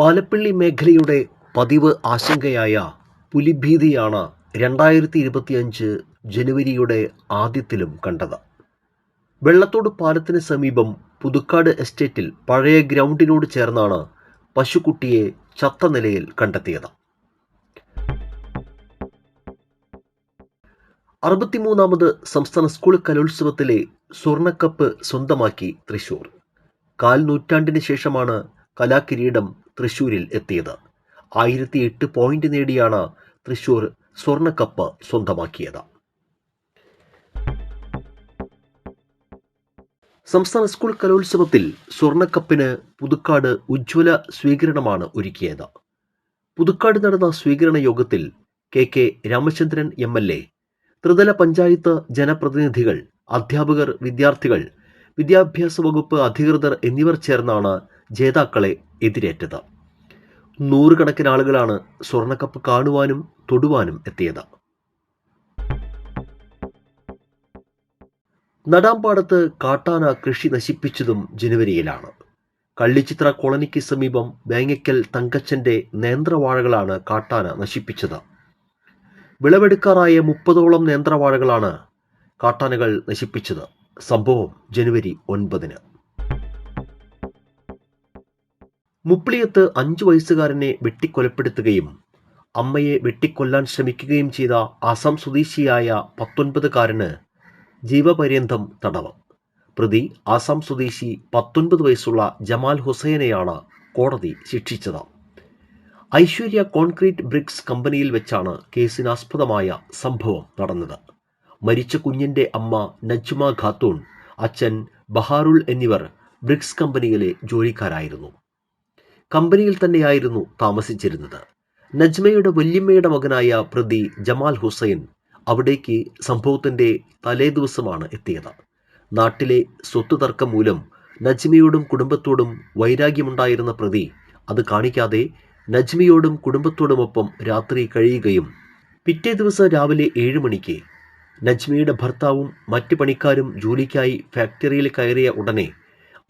പാലപ്പിള്ളി മേഖലയുടെ പതിവ് ആശങ്കയായ പുലിഭീതിയാണ് 2025 ജനുവരിയുടെ ആദ്യത്തിലും കണ്ടത്. വെള്ളത്തോട് പാലത്തിന് സമീപം പുതുക്കാട് എസ്റ്റേറ്റിൽ പഴയ ഗ്രൗണ്ടിനോട് ചേർന്നാണ് പശുക്കുട്ടിയെ ചത്ത നിലയിൽ കണ്ടെത്തിയത്. 63ാമത് സംസ്ഥാന സ്കൂൾ കലോത്സവത്തിലെ സ്വർണ്ണക്കപ്പ് സ്വന്തമാക്കി തൃശൂർ. 4 നൂറ്റാണ്ടിന് ശേഷമാണ് കലാകിരീടം തൃശൂരിൽ എത്തിയത്. 1008 പോയിന്റ് നേടിയാണ് തൃശൂർ സ്വർണ്ണക്കപ്പ് സ്വന്തമാക്കിയത്. സംസ്ഥാന സ്കൂൾ കലോത്സവത്തിൽ സ്വർണ്ണക്കപ്പിന് പുതുക്കാട് ഉജ്ജ്വല സ്വീകരണമാണ് ഒരുക്കിയത്. പുതുക്കാട് നടന്ന സ്വീകരണ യോഗത്തിൽ കെ രാമചന്ദ്രൻ MLA, ത്രിതല പഞ്ചായത്ത് ജനപ്രതിനിധികൾ, അധ്യാപകർ, വിദ്യാർത്ഥികൾ, വിദ്യാഭ്യാസ വകുപ്പ് അധികൃതർ എന്നിവർ ചേർന്നാണ് ജേതാക്കളെ എതിരേറ്റത്. 100 കണക്കിന് ആളുകളാണ് സ്വർണ്ണക്കപ്പ് കാണുവാനും തൊടുവാനും എത്തിയത്. നടാംപാടത്ത് കാട്ടാന കൃഷി നശിപ്പിച്ചതും ജനുവരിയിലാണ്. കള്ളിച്ചിത്ര കോളനിക്ക് സമീപം വേങ്ങക്കൽ തങ്കച്ചന്റെ നേന്ത്രവാഴകളാണ് കാട്ടാന നശിപ്പിച്ചത്. വിളവെടുക്കാറായ 30ഓളം നേന്ത്രവാഴകളാണ് കാട്ടാനകൾ നശിപ്പിച്ചത്. സംഭവം ജനുവരി 9. മുപ്ലിയത്ത് 5 വയസ്സുകാരനെ വെട്ടിക്കൊലപ്പെടുത്തുകയും അമ്മയെ വെട്ടിക്കൊല്ലാൻ ശ്രമിക്കുകയും ചെയ്ത ആസാം സ്വദേശിയായ 19കാരന് ജീവപര്യന്തം തടവ്. പ്രതി ആസാം സ്വദേശി 19 വയസ്സുള്ള ജമാൽ ഹുസൈനെയാണ് കോടതി ശിക്ഷിച്ചത്. ഐശ്വര്യ കോൺക്രീറ്റ് ബ്രിക്സ് കമ്പനിയിൽ വെച്ചാണ് കേസിനാസ്പദമായ സംഭവം നടന്നത്. മരിച്ച കുഞ്ഞിന്റെ അമ്മ നജ്മ ഖാത്തൂൺ, അച്ഛൻ ബഹാറുൾ എന്നിവർ ബ്രിക്സ് കമ്പനിയിലെ ജോലിക്കാരായിരുന്നു. കമ്പനിയിൽ തന്നെയായിരുന്നു താമസിച്ചിരുന്നത്. നജ്മയുടെ വല്യമ്മയുടെ മകനായ പ്രതി ജമാൽ ഹുസൈൻ അവിടേക്ക് സംഭവത്തിന്റെ തലേദിവസമാണ് എത്തിയത്. നാട്ടിലെ സ്വത്ത് തർക്കം മൂലം നജ്മയോടും കുടുംബത്തോടും വൈരാഗ്യമുണ്ടായിരുന്ന പ്രതി അത് കാണിക്കാതെ നജ്മയോടും കുടുംബത്തോടുമൊപ്പം രാത്രി കഴിയുകയും പിറ്റേ ദിവസം രാവിലെ 7 മണിക്ക് നജ്മയുടെ ഭർത്താവും മറ്റ് പണിക്കാരും ജോലിക്കായി ഫാക്ടറിയിൽ കയറിയ ഉടനെ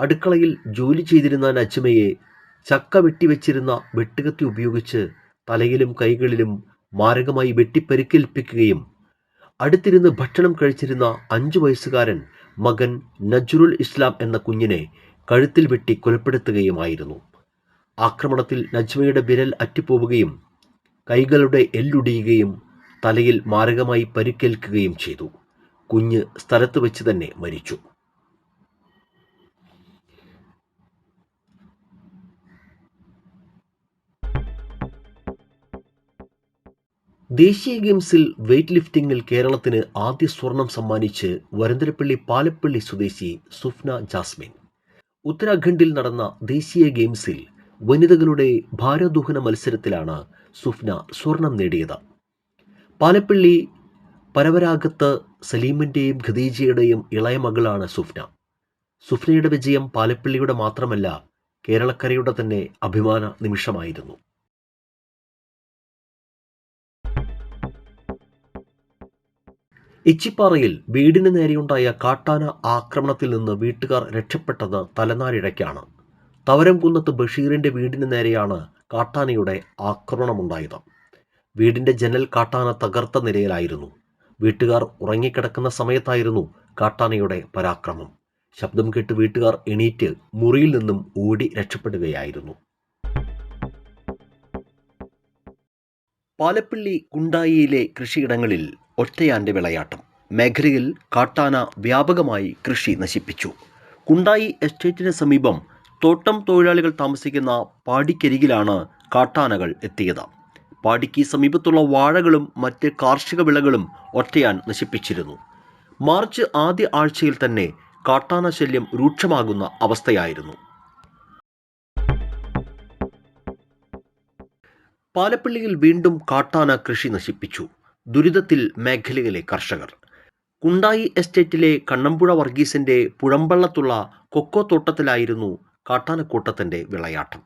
അടുക്കളയിൽ ജോലി ചെയ്തിരുന്ന നജ്മയെ ചക്ക വെട്ടിവെച്ചിരുന്ന വെട്ടുകത്തി ഉപയോഗിച്ച് തലയിലും കൈകളിലും മാരകമായി വെട്ടിപ്പരിക്കേൽപ്പിക്കുകയും അടുത്തിരുന്ന് ഭക്ഷണം കഴിച്ചിരുന്ന 5 വയസ്സുകാരൻ മകൻ നജ്റുൽ ഇസ്ലാം എന്ന കുഞ്ഞിനെ കഴുത്തിൽ വെട്ടി കൊലപ്പെടുത്തുകയുമായിരുന്നു. ആക്രമണത്തിൽ നജ്മയുടെ വിരൽ അറ്റുപോവുകയും കൈകളുടെ എല്ലൊടിയുകയും തലയിൽ മാരകമായി പരിക്കേൽക്കുകയും ചെയ്തു. കുഞ്ഞ് സ്ഥലത്ത് വെച്ച് തന്നെ മരിച്ചു. ദേശീയ ഗെയിംസിൽ വെയ്റ്റ് ലിഫ്റ്റിംഗിൽ കേരളത്തിന് ആദ്യ സ്വർണം സമ്മാനിച്ച് വരന്തരപ്പള്ളി പാലപ്പള്ളി സ്വദേശി സുഫ്ന ജാസ്മിൻ. ഉത്തരാഖണ്ഡിൽ നടന്ന ദേശീയ ഗെയിംസിൽ വനിതകളുടെ ഭാരോദ്വഹന മത്സരത്തിലാണ് സുഫ്ന സ്വർണം നേടിയത്. പാലപ്പള്ളി പരവരാഗത്ത് സലീമിൻ്റെയും ഖദീജയുടെയും ഇളയ മകളാണ് സുഫ്ന. സുഫ്നയുടെ വിജയം പാലപ്പള്ളിയുടെ മാത്രമല്ല, കേരളക്കരയുടെ തന്നെ അഭിമാന നിമിഷമായിരുന്നു. ഇച്ചിപ്പാറയിൽ വീടിന് നേരെയുണ്ടായ കാട്ടാന ആക്രമണത്തിൽ നിന്ന് വീട്ടുകാർ രക്ഷപ്പെട്ടത് തലനാരിഴയ്ക്കാണ്. തവരംകുന്നത്ത് ബഷീറിന്റെ വീടിന് നേരെയാണ് കാട്ടാനയുടെ ആക്രമണമുണ്ടായത്. വീടിന്റെ ജനൽ കാട്ടാന തകർത്ത നിലയിലായിരുന്നു. വീട്ടുകാർ ഉറങ്ങിക്കിടക്കുന്ന സമയത്തായിരുന്നു കാട്ടാനയുടെ പരാക്രമം. ശബ്ദം കേട്ട് വീട്ടുകാർ എണീറ്റ് മുറിയിൽ നിന്നും ഓടി രക്ഷപ്പെടുകയായിരുന്നു. പാലപ്പള്ളി കുണ്ടായിയിലെ കൃഷിയിടങ്ങളിൽ ഒറ്റയാന്റെ വിളയാട്ടം. മേഖലയിൽ കാട്ടാന വ്യാപകമായി കൃഷി നശിപ്പിച്ചു. കുണ്ടായി എസ്റ്റേറ്റിന് സമീപം തോട്ടം തൊഴിലാളികൾ താമസിക്കുന്ന പാടിക്കരികിലാണ് കാട്ടാനകൾ എത്തിയത്. പാടിക്ക് സമീപത്തുള്ള വാഴകളും മറ്റ് കാർഷിക വിളകളും ഒറ്റയാൻ നശിപ്പിച്ചിരുന്നു. മാർച്ച് ആദ്യ ആഴ്ചയിൽ തന്നെ കാട്ടാന ശല്യം രൂക്ഷമാകുന്ന അവസ്ഥയായിരുന്നു. പാലപ്പള്ളിയിൽ വീണ്ടും കാട്ടാന കൃഷി നശിപ്പിച്ചു. ദുരിതത്തിൽ മേഖലയിലെ കർഷകർ. കുണ്ടായി എസ്റ്റേറ്റിലെ കണ്ണമ്പുഴ വർഗീസിന്റെ പുഴമ്പള്ളത്തുള്ള കൊക്കോ തോട്ടത്തിലായിരുന്നു കാട്ടാനക്കൂട്ടത്തിന്റെ വിളയാട്ടം.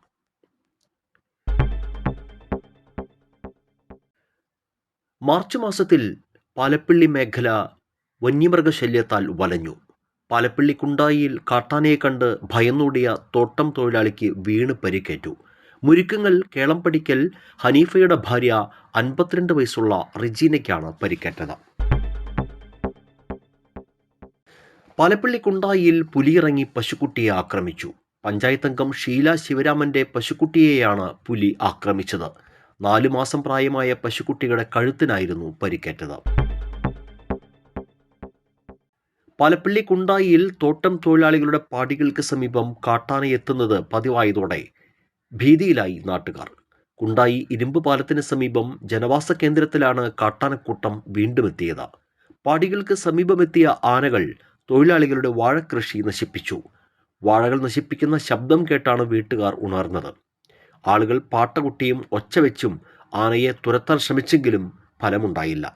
മാർച്ച് മാസത്തിൽ പാലപ്പള്ളി മേഖല വന്യമൃഗശല്യത്താൽ വലഞ്ഞു. പാലപ്പള്ളി കുണ്ടായിയിൽ കാട്ടാനയെ കണ്ട് ഭയന്നോടിയ തോട്ടം തൊഴിലാളിക്ക് വീണ് പരിക്കേറ്റു. മുരിക്കങ്ങൽ കേളംപടിക്കൽ ഹനീഫയുടെ ഭാര്യ 52 വയസ്സുള്ള റിജീനയ്ക്കാണ് പരിക്കേറ്റത്. പാലപ്പള്ളി കുണ്ടായിയിൽ പുലിയിറങ്ങി പശുക്കുട്ടിയെ ആക്രമിച്ചു. പഞ്ചായത്ത് അംഗം ഷീല ശിവരാമന്റെ പശുക്കുട്ടിയെയാണ് പുലി ആക്രമിച്ചത്. 4 മാസം പ്രായമായ പശുക്കുട്ടിയുടെ കഴുത്തിനായിരുന്നു പരിക്കേറ്റത്. പാലപ്പള്ളി കുണ്ടായിയിൽ തോട്ടം തൊഴിലാളികളുടെ പാടികൾക്ക് സമീപം കാട്ടാനയെത്തുന്നത് പതിവായതോടെ ഭീതിയിലായി നാട്ടുകാർ. കുണ്ടായി ഇരുമ്പ് പാലത്തിന് സമീപം ജനവാസ കേന്ദ്രത്തിലാണ് കാട്ടാനക്കൂട്ടം വീണ്ടും എത്തിയത്. പാടികൾക്ക് സമീപമെത്തിയ ആനകൾ തൊഴിലാളികളുടെ വാഴക്കൃഷി നശിപ്പിച്ചു. വാഴകൾ നശിപ്പിക്കുന്ന ശബ്ദം കേട്ടാണ് വീട്ടുകാർ ഉണർന്നത്. ആളുകൾ പാട്ടകുട്ടിയും ഒച്ചവെച്ചും ആനയെ തുരത്താൻ ശ്രമിച്ചെങ്കിലും ഫലമുണ്ടായില്ല.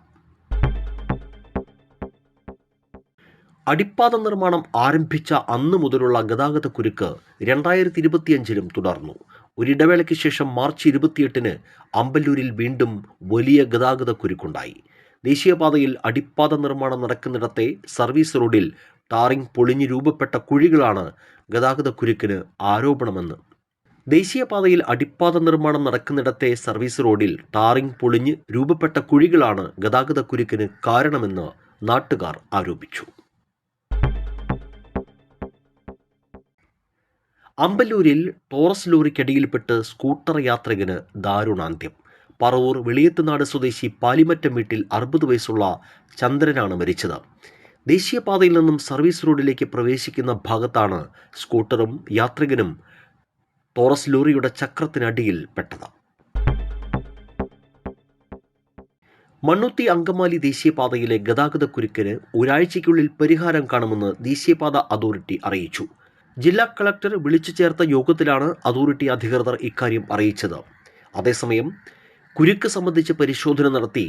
അടിപ്പാത നിർമ്മാണം ആരംഭിച്ച അന്നു മുതലുള്ള ഗതാഗതക്കുരുക്ക് 2025 തുടർന്നു. ഒരിടവേളയ്ക്ക് ശേഷം മാർച്ച് 28 അമ്പല്ലൂരിൽ വീണ്ടും വലിയ ഗതാഗതക്കുരുക്കുണ്ടായി. ദേശീയപാതയിൽ അടിപ്പാത നിർമ്മാണം നടക്കുന്നിടത്തെ സർവീസ് റോഡിൽ ടാറിംഗ് പൊളിഞ്ഞ് രൂപപ്പെട്ട കുഴികളാണ് ഗതാഗതക്കുരുക്കിന് ആരോപണമെന്ന്. ദേശീയപാതയിൽ അടിപ്പാത നിർമ്മാണം നടക്കുന്നിടത്തെ സർവീസ് റോഡിൽ ടാറിംഗ് പൊളിഞ്ഞ് രൂപപ്പെട്ട കുഴികളാണ് ഗതാഗതക്കുരുക്കിന് കാരണമെന്ന് നാട്ടുകാർ ആരോപിച്ചു. അമ്പല്ലൂരിൽ ടോറസ് ലോറിക്കടിയിൽപ്പെട്ട് സ്കൂട്ടർ യാത്രികന് ദാരുണാന്ത്യം. പറവൂർ വെളിയത്തുനാട് സ്വദേശി പാലിമറ്റം വീട്ടിൽ 60 വയസ്സുള്ള ചന്ദ്രനാണ് മരിച്ചത്. ദേശീയപാതയിൽ നിന്നും സർവീസ് റോഡിലേക്ക് പ്രവേശിക്കുന്ന ഭാഗത്താണ് സ്കൂട്ടറും യാത്രികനും ടോറസ് ലോറിയുടെ ചക്രത്തിനടിയിൽ പെട്ടത്. മണ്ണുത്തി അങ്കമാലി ദേശീയപാതയിലെ ഗതാഗതക്കുരുക്കിന് ഒരാഴ്ചയ്ക്കുള്ളിൽ പരിഹാരം കാണുമെന്ന് ദേശീയപാത അതോറിറ്റി അറിയിച്ചു. ജില്ലാ കളക്ടർ വിളിച്ചു ചേർത്ത യോഗത്തിലാണ് അതോറിറ്റി അധികൃതർ ഇക്കാര്യം അറിയിച്ചത്. അതേസമയം കുരുക്ക് സംബന്ധിച്ച് പരിശോധന നടത്തി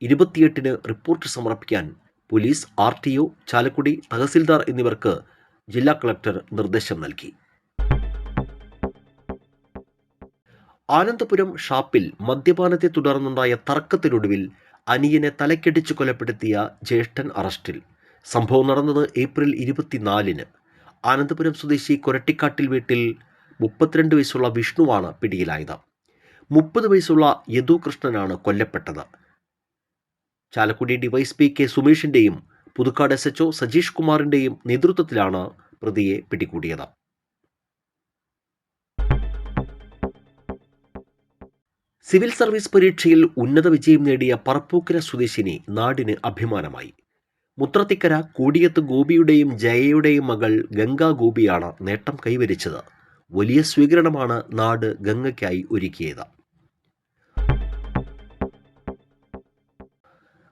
28 റിപ്പോർട്ട് സമർപ്പിക്കാൻ പോലീസ്, RTO, ചാലക്കുടി തഹസിൽദാർ എന്നിവർക്ക് ജില്ലാ കളക്ടർ നിർദ്ദേശം നൽകി. ആനന്ദപുരം ഷാപ്പിൽ മദ്യപാനത്തെ തുടർന്നുണ്ടായ തർക്കത്തിനൊടുവിൽ അനിയനെ തലക്കടിച്ച് കൊലപ്പെടുത്തിയ ജ്യേഷ്ഠൻ അറസ്റ്റിൽ. സംഭവം നടന്നത് ഏപ്രിൽ 24. ആനന്ദപുരം സ്വദേശി കൊരട്ടിക്കാട്ടിൽ വീട്ടിൽ 32 വയസ്സുള്ള വിഷ്ണുവാണ് പിടിയിലായത്. 30 വയസ്സുള്ള യദു കൃഷ്ണനാണ് കൊല്ലപ്പെട്ടത്. ചാലക്കുടി ഡിവൈഎസ്പി കെ സുമേഷിന്റെയും പുതുക്കാട് SHO സജീഷ് കുമാറിന്റെയും നേതൃത്വത്തിലാണ് പ്രതിയെ പിടികൂടിയത്. സിവിൽ സർവീസ് പരീക്ഷയിൽ ഉന്നത വിജയം നേടിയ പറപ്പൂക്കര സ്വദേശിനി നാടിന് അഭിമാനമായി. മുത്രത്തിക്കര കൂടിയത്ത് ഗോപിയുടെയും ജയയുടെയും മകൾ ഗംഗാ ഗോപിയാണ് നേട്ടം കൈവരിച്ചത്. വലിയ സ്വീകരണമാണ് നാട് ഗംഗയ്ക്കായി ഒരുക്കിയത്.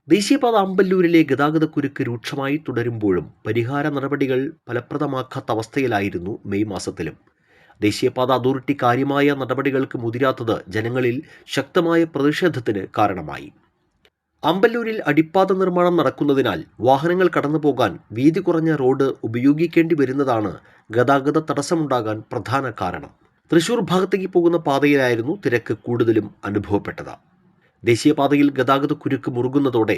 ദേശീയപാത അമ്പല്ലൂരിലെ ഗതാഗതക്കുരുക്ക് രൂക്ഷമായി തുടരുമ്പോഴും പരിഹാര നടപടികൾ ഫലപ്രദമാക്കാത്ത അവസ്ഥയിലായിരുന്നു മെയ് മാസത്തിലും. ദേശീയപാത അതോറിറ്റി കാര്യമായ നടപടികൾക്ക് മുതിരാത്തത് ജനങ്ങളിൽ ശക്തമായ പ്രതിഷേധത്തിന് കാരണമായി. അമ്പല്ലൂരിൽ അടിപ്പാത നിർമ്മാണം നടക്കുന്നതിനാൽ വാഹനങ്ങൾ കടന്നുപോകാൻ വീതി കുറഞ്ഞ റോഡ് ഉപയോഗിക്കേണ്ടി വരുന്നതാണ് ഗതാഗത തടസ്സമുണ്ടാകാൻ പ്രധാന കാരണം. തൃശൂർ ഭാഗത്തേക്ക് പോകുന്ന പാതയിലായിരുന്നു തിരക്ക് കൂടുതലും അനുഭവപ്പെട്ടത്. ദേശീയപാതയിൽ ഗതാഗതക്കുരുക്ക് മുറുകുന്നതോടെ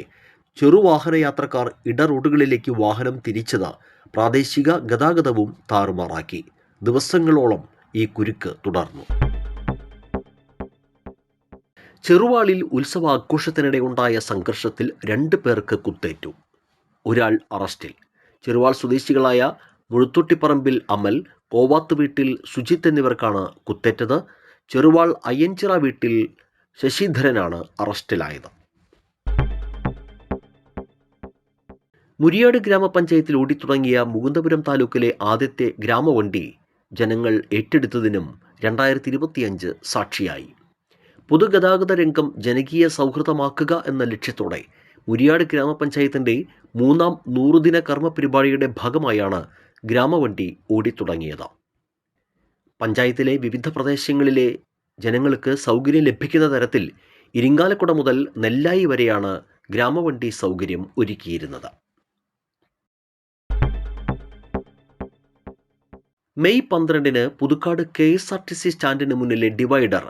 ചെറുവാഹന യാത്രക്കാർ ഇടറോഡുകളിലേക്ക് വാഹനം തിരിച്ചത് പ്രാദേശിക ഗതാഗതവും താറുമാറാക്കി. ദിവസങ്ങളോളം ഈ കുരുക്ക് തുടർന്നു. ചെറുവാളിൽ ഉത്സവാഘോഷത്തിനിടെ ഉണ്ടായ സംഘർഷത്തിൽ 2 പേർക്ക് കുത്തേറ്റു. ഒരാൾ അറസ്റ്റിൽ. ചെറുവാൾ സ്വദേശികളായ മുഴുത്തൊട്ടിപ്പറമ്പിൽ അമൽ, കോവാത്ത് വീട്ടിൽ സുജിത്ത് എന്നിവർക്കാണ് കുത്തേറ്റത്. ചെറുവാൾ അയ്യഞ്ചിറ വീട്ടിൽ ശശിധരനാണ് അറസ്റ്റിലായത്. മുരിയാട് ഗ്രാമപഞ്ചായത്തിൽ ഓടിത്തുടങ്ങിയ മുകുന്ദപുരം താലൂക്കിലെ ആദ്യത്തെ ഗ്രാമവണ്ടി ജനങ്ങൾ ഏറ്റെടുത്തതിനും 2025 സാക്ഷിയായി. പൊതുഗതാഗത രംഗം ജനകീയ സൗഹൃദമാക്കുക എന്ന ലക്ഷ്യത്തോടെ മുരിയാട് ഗ്രാമപഞ്ചായത്തിൻ്റെ 3ാം 100 ദിന കർമ്മ പരിപാടിയുടെ ഭാഗമായാണ് ഗ്രാമവണ്ടി ഓടിത്തുടങ്ങിയത്. പഞ്ചായത്തിലെ വിവിധ പ്രദേശങ്ങളിലെ ജനങ്ങൾക്ക് സൗകര്യം ലഭിക്കുന്ന തരത്തിൽ ഇരിങ്ങാലക്കുട മുതൽ നെല്ലായി വരെയാണ് ഗ്രാമവണ്ടി സൗകര്യം ഒരുക്കിയിരുന്നത്. മെയ് 12 പുതുക്കാട് KSRTC സ്റ്റാൻഡിന് മുന്നിലെ ഡിവൈഡർ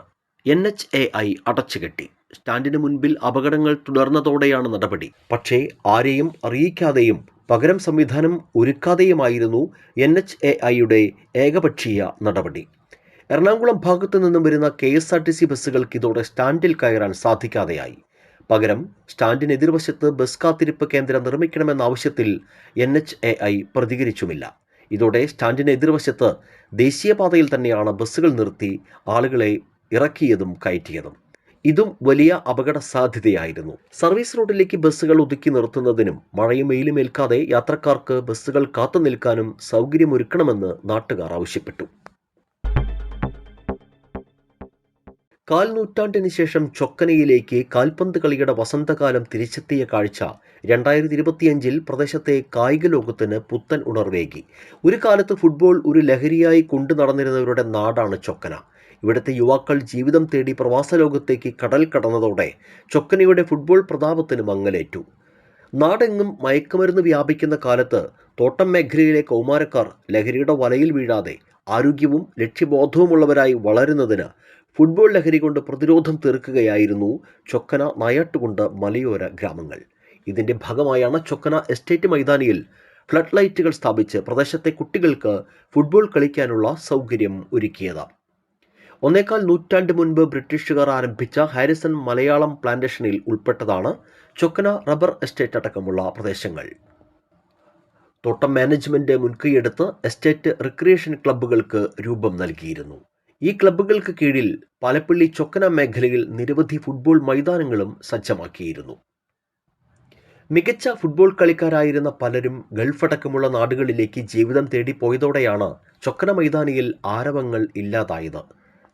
NHAI അടച്ചുകെട്ടി. സ്റ്റാൻഡിന് മുൻപിൽ അപകടങ്ങൾ തുടർന്നതോടെയാണ് നടപടി. പക്ഷേ ആരെയും അറിയിക്കാതെയും പകരം സംവിധാനം ഒരുക്കാതെയുമായിരുന്നു NHAIയുടെ ഏകപക്ഷീയ നടപടി. എറണാകുളം ഭാഗത്തു നിന്നും വരുന്ന KSRTC ബസ്സുകൾക്ക് ഇതോടെ സ്റ്റാൻഡിൽ കയറാൻ സാധിക്കാതെയായി. പകരം സ്റ്റാൻഡിന് എതിർവശത്ത് ബസ് കാത്തിരിപ്പ് കേന്ദ്രം നിർമ്മിക്കണമെന്ന ആവശ്യത്തിൽ NHAI പ്രതികരിച്ചുമില്ല. ഇതോടെ സ്റ്റാൻഡിന് എതിർവശത്ത് ദേശീയപാതയിൽ തന്നെയാണ് ബസ്സുകൾ നിർത്തി ആളുകളെ ഇറക്കിയതും കയറ്റിയതും. ഇതും വലിയ അപകട സാധ്യതയായിരുന്നു. സർവീസ് റോഡിലേക്ക് ബസ്സുകൾ ഒതുക്കി നിർത്തുന്നതിനും മഴയും വെയിലും ഏൽക്കാതെ യാത്രക്കാർക്ക് ബസ്സുകൾ കാത്തുനിൽക്കാനും സൗകര്യമൊരുക്കണമെന്ന് നാട്ടുകാർ ആവശ്യപ്പെട്ടു. കാൽ നൂറ്റാണ്ടിന് ശേഷം ചൊക്കനയിലേക്ക് കാൽപന്ത് കളിയുടെ വസന്തകാലം തിരിച്ചെത്തിയ കാഴ്ച 2025 പ്രദേശത്തെ കായിക ലോകത്തിന് പുത്തൻ ഉണർവേകി. ഒരു കാലത്ത് ഫുട്ബോൾ ഒരു ലഹരിയായി കൊണ്ടു നടന്നിരുന്നവരുടെ നാടാണ് ചൊക്കന. ഇവിടുത്തെ യുവാക്കൾ ജീവിതം തേടി പ്രവാസ ലോകത്തേക്ക് കടൽ കടന്നതോടെ ചൊക്കനയുടെ ഫുട്ബോൾ പ്രതാപത്തിന് മങ്ങലേറ്റു. നാടെങ്ങും മയക്കുമരുന്ന് വ്യാപിക്കുന്ന കാലത്ത് തോട്ടം മേഖലയിലെ കൗമാരക്കാർ ലഹരിയുടെ വലയിൽ വീഴാതെ ആരോഗ്യവും ലക്ഷ്യബോധവുമുള്ളവരായി വളരുന്നതിന് ഫുട്ബോൾ ലഹരി കൊണ്ട് പ്രതിരോധം തീർക്കുകയായിരുന്നു ചൊക്കന നായാട്ടുകുണ്ട് മലയോര ഗ്രാമങ്ങൾ. ഇതിൻ്റെ ഭാഗമായാണ് ചൊക്കന എസ്റ്റേറ്റ് മൈതാനിയിൽ ഫ്ലഡ് ലൈറ്റുകൾ സ്ഥാപിച്ച് പ്രദേശത്തെ കുട്ടികൾക്ക് ഫുട്ബോൾ കളിക്കാനുള്ള സൗകര്യം ഒരുക്കിയത്. 1.25 നൂറ്റാണ്ട് മുൻപ് ബ്രിട്ടീഷുകാർ ആരംഭിച്ച ഹാരിസൺ മലയാളം പ്ലാന്റേഷനിൽ ഉൾപ്പെട്ടതാണ് ചൊക്കന റബ്ബർ എസ്റ്റേറ്റ് അടക്കമുള്ള പ്രദേശങ്ങൾ. തോട്ടം മാനേജ്മെന്റ് മുൻകൈയെടുത്ത് എസ്റ്റേറ്റ് റിക്രിയേഷൻ ക്ലബ്ബുകൾക്ക് രൂപം നൽകിയിരുന്നു. ഈ ക്ലബ്ബുകൾക്ക് കീഴിൽ പാലപ്പള്ളി ചൊക്കന മേഖലയിൽ നിരവധി ഫുട്ബോൾ മൈതാനങ്ങളും സജ്ജമാക്കിയിരുന്നു. മികച്ച ഫുട്ബോൾ കളിക്കാരായിരുന്ന പലരും ഗൾഫടക്കമുള്ള നാടുകളിലേക്ക് ജീവിതം തേടി പോയതോടെയാണ് ചൊക്കന മൈതാനിയിൽ ആരവങ്ങൾ ഇല്ലാതായത്.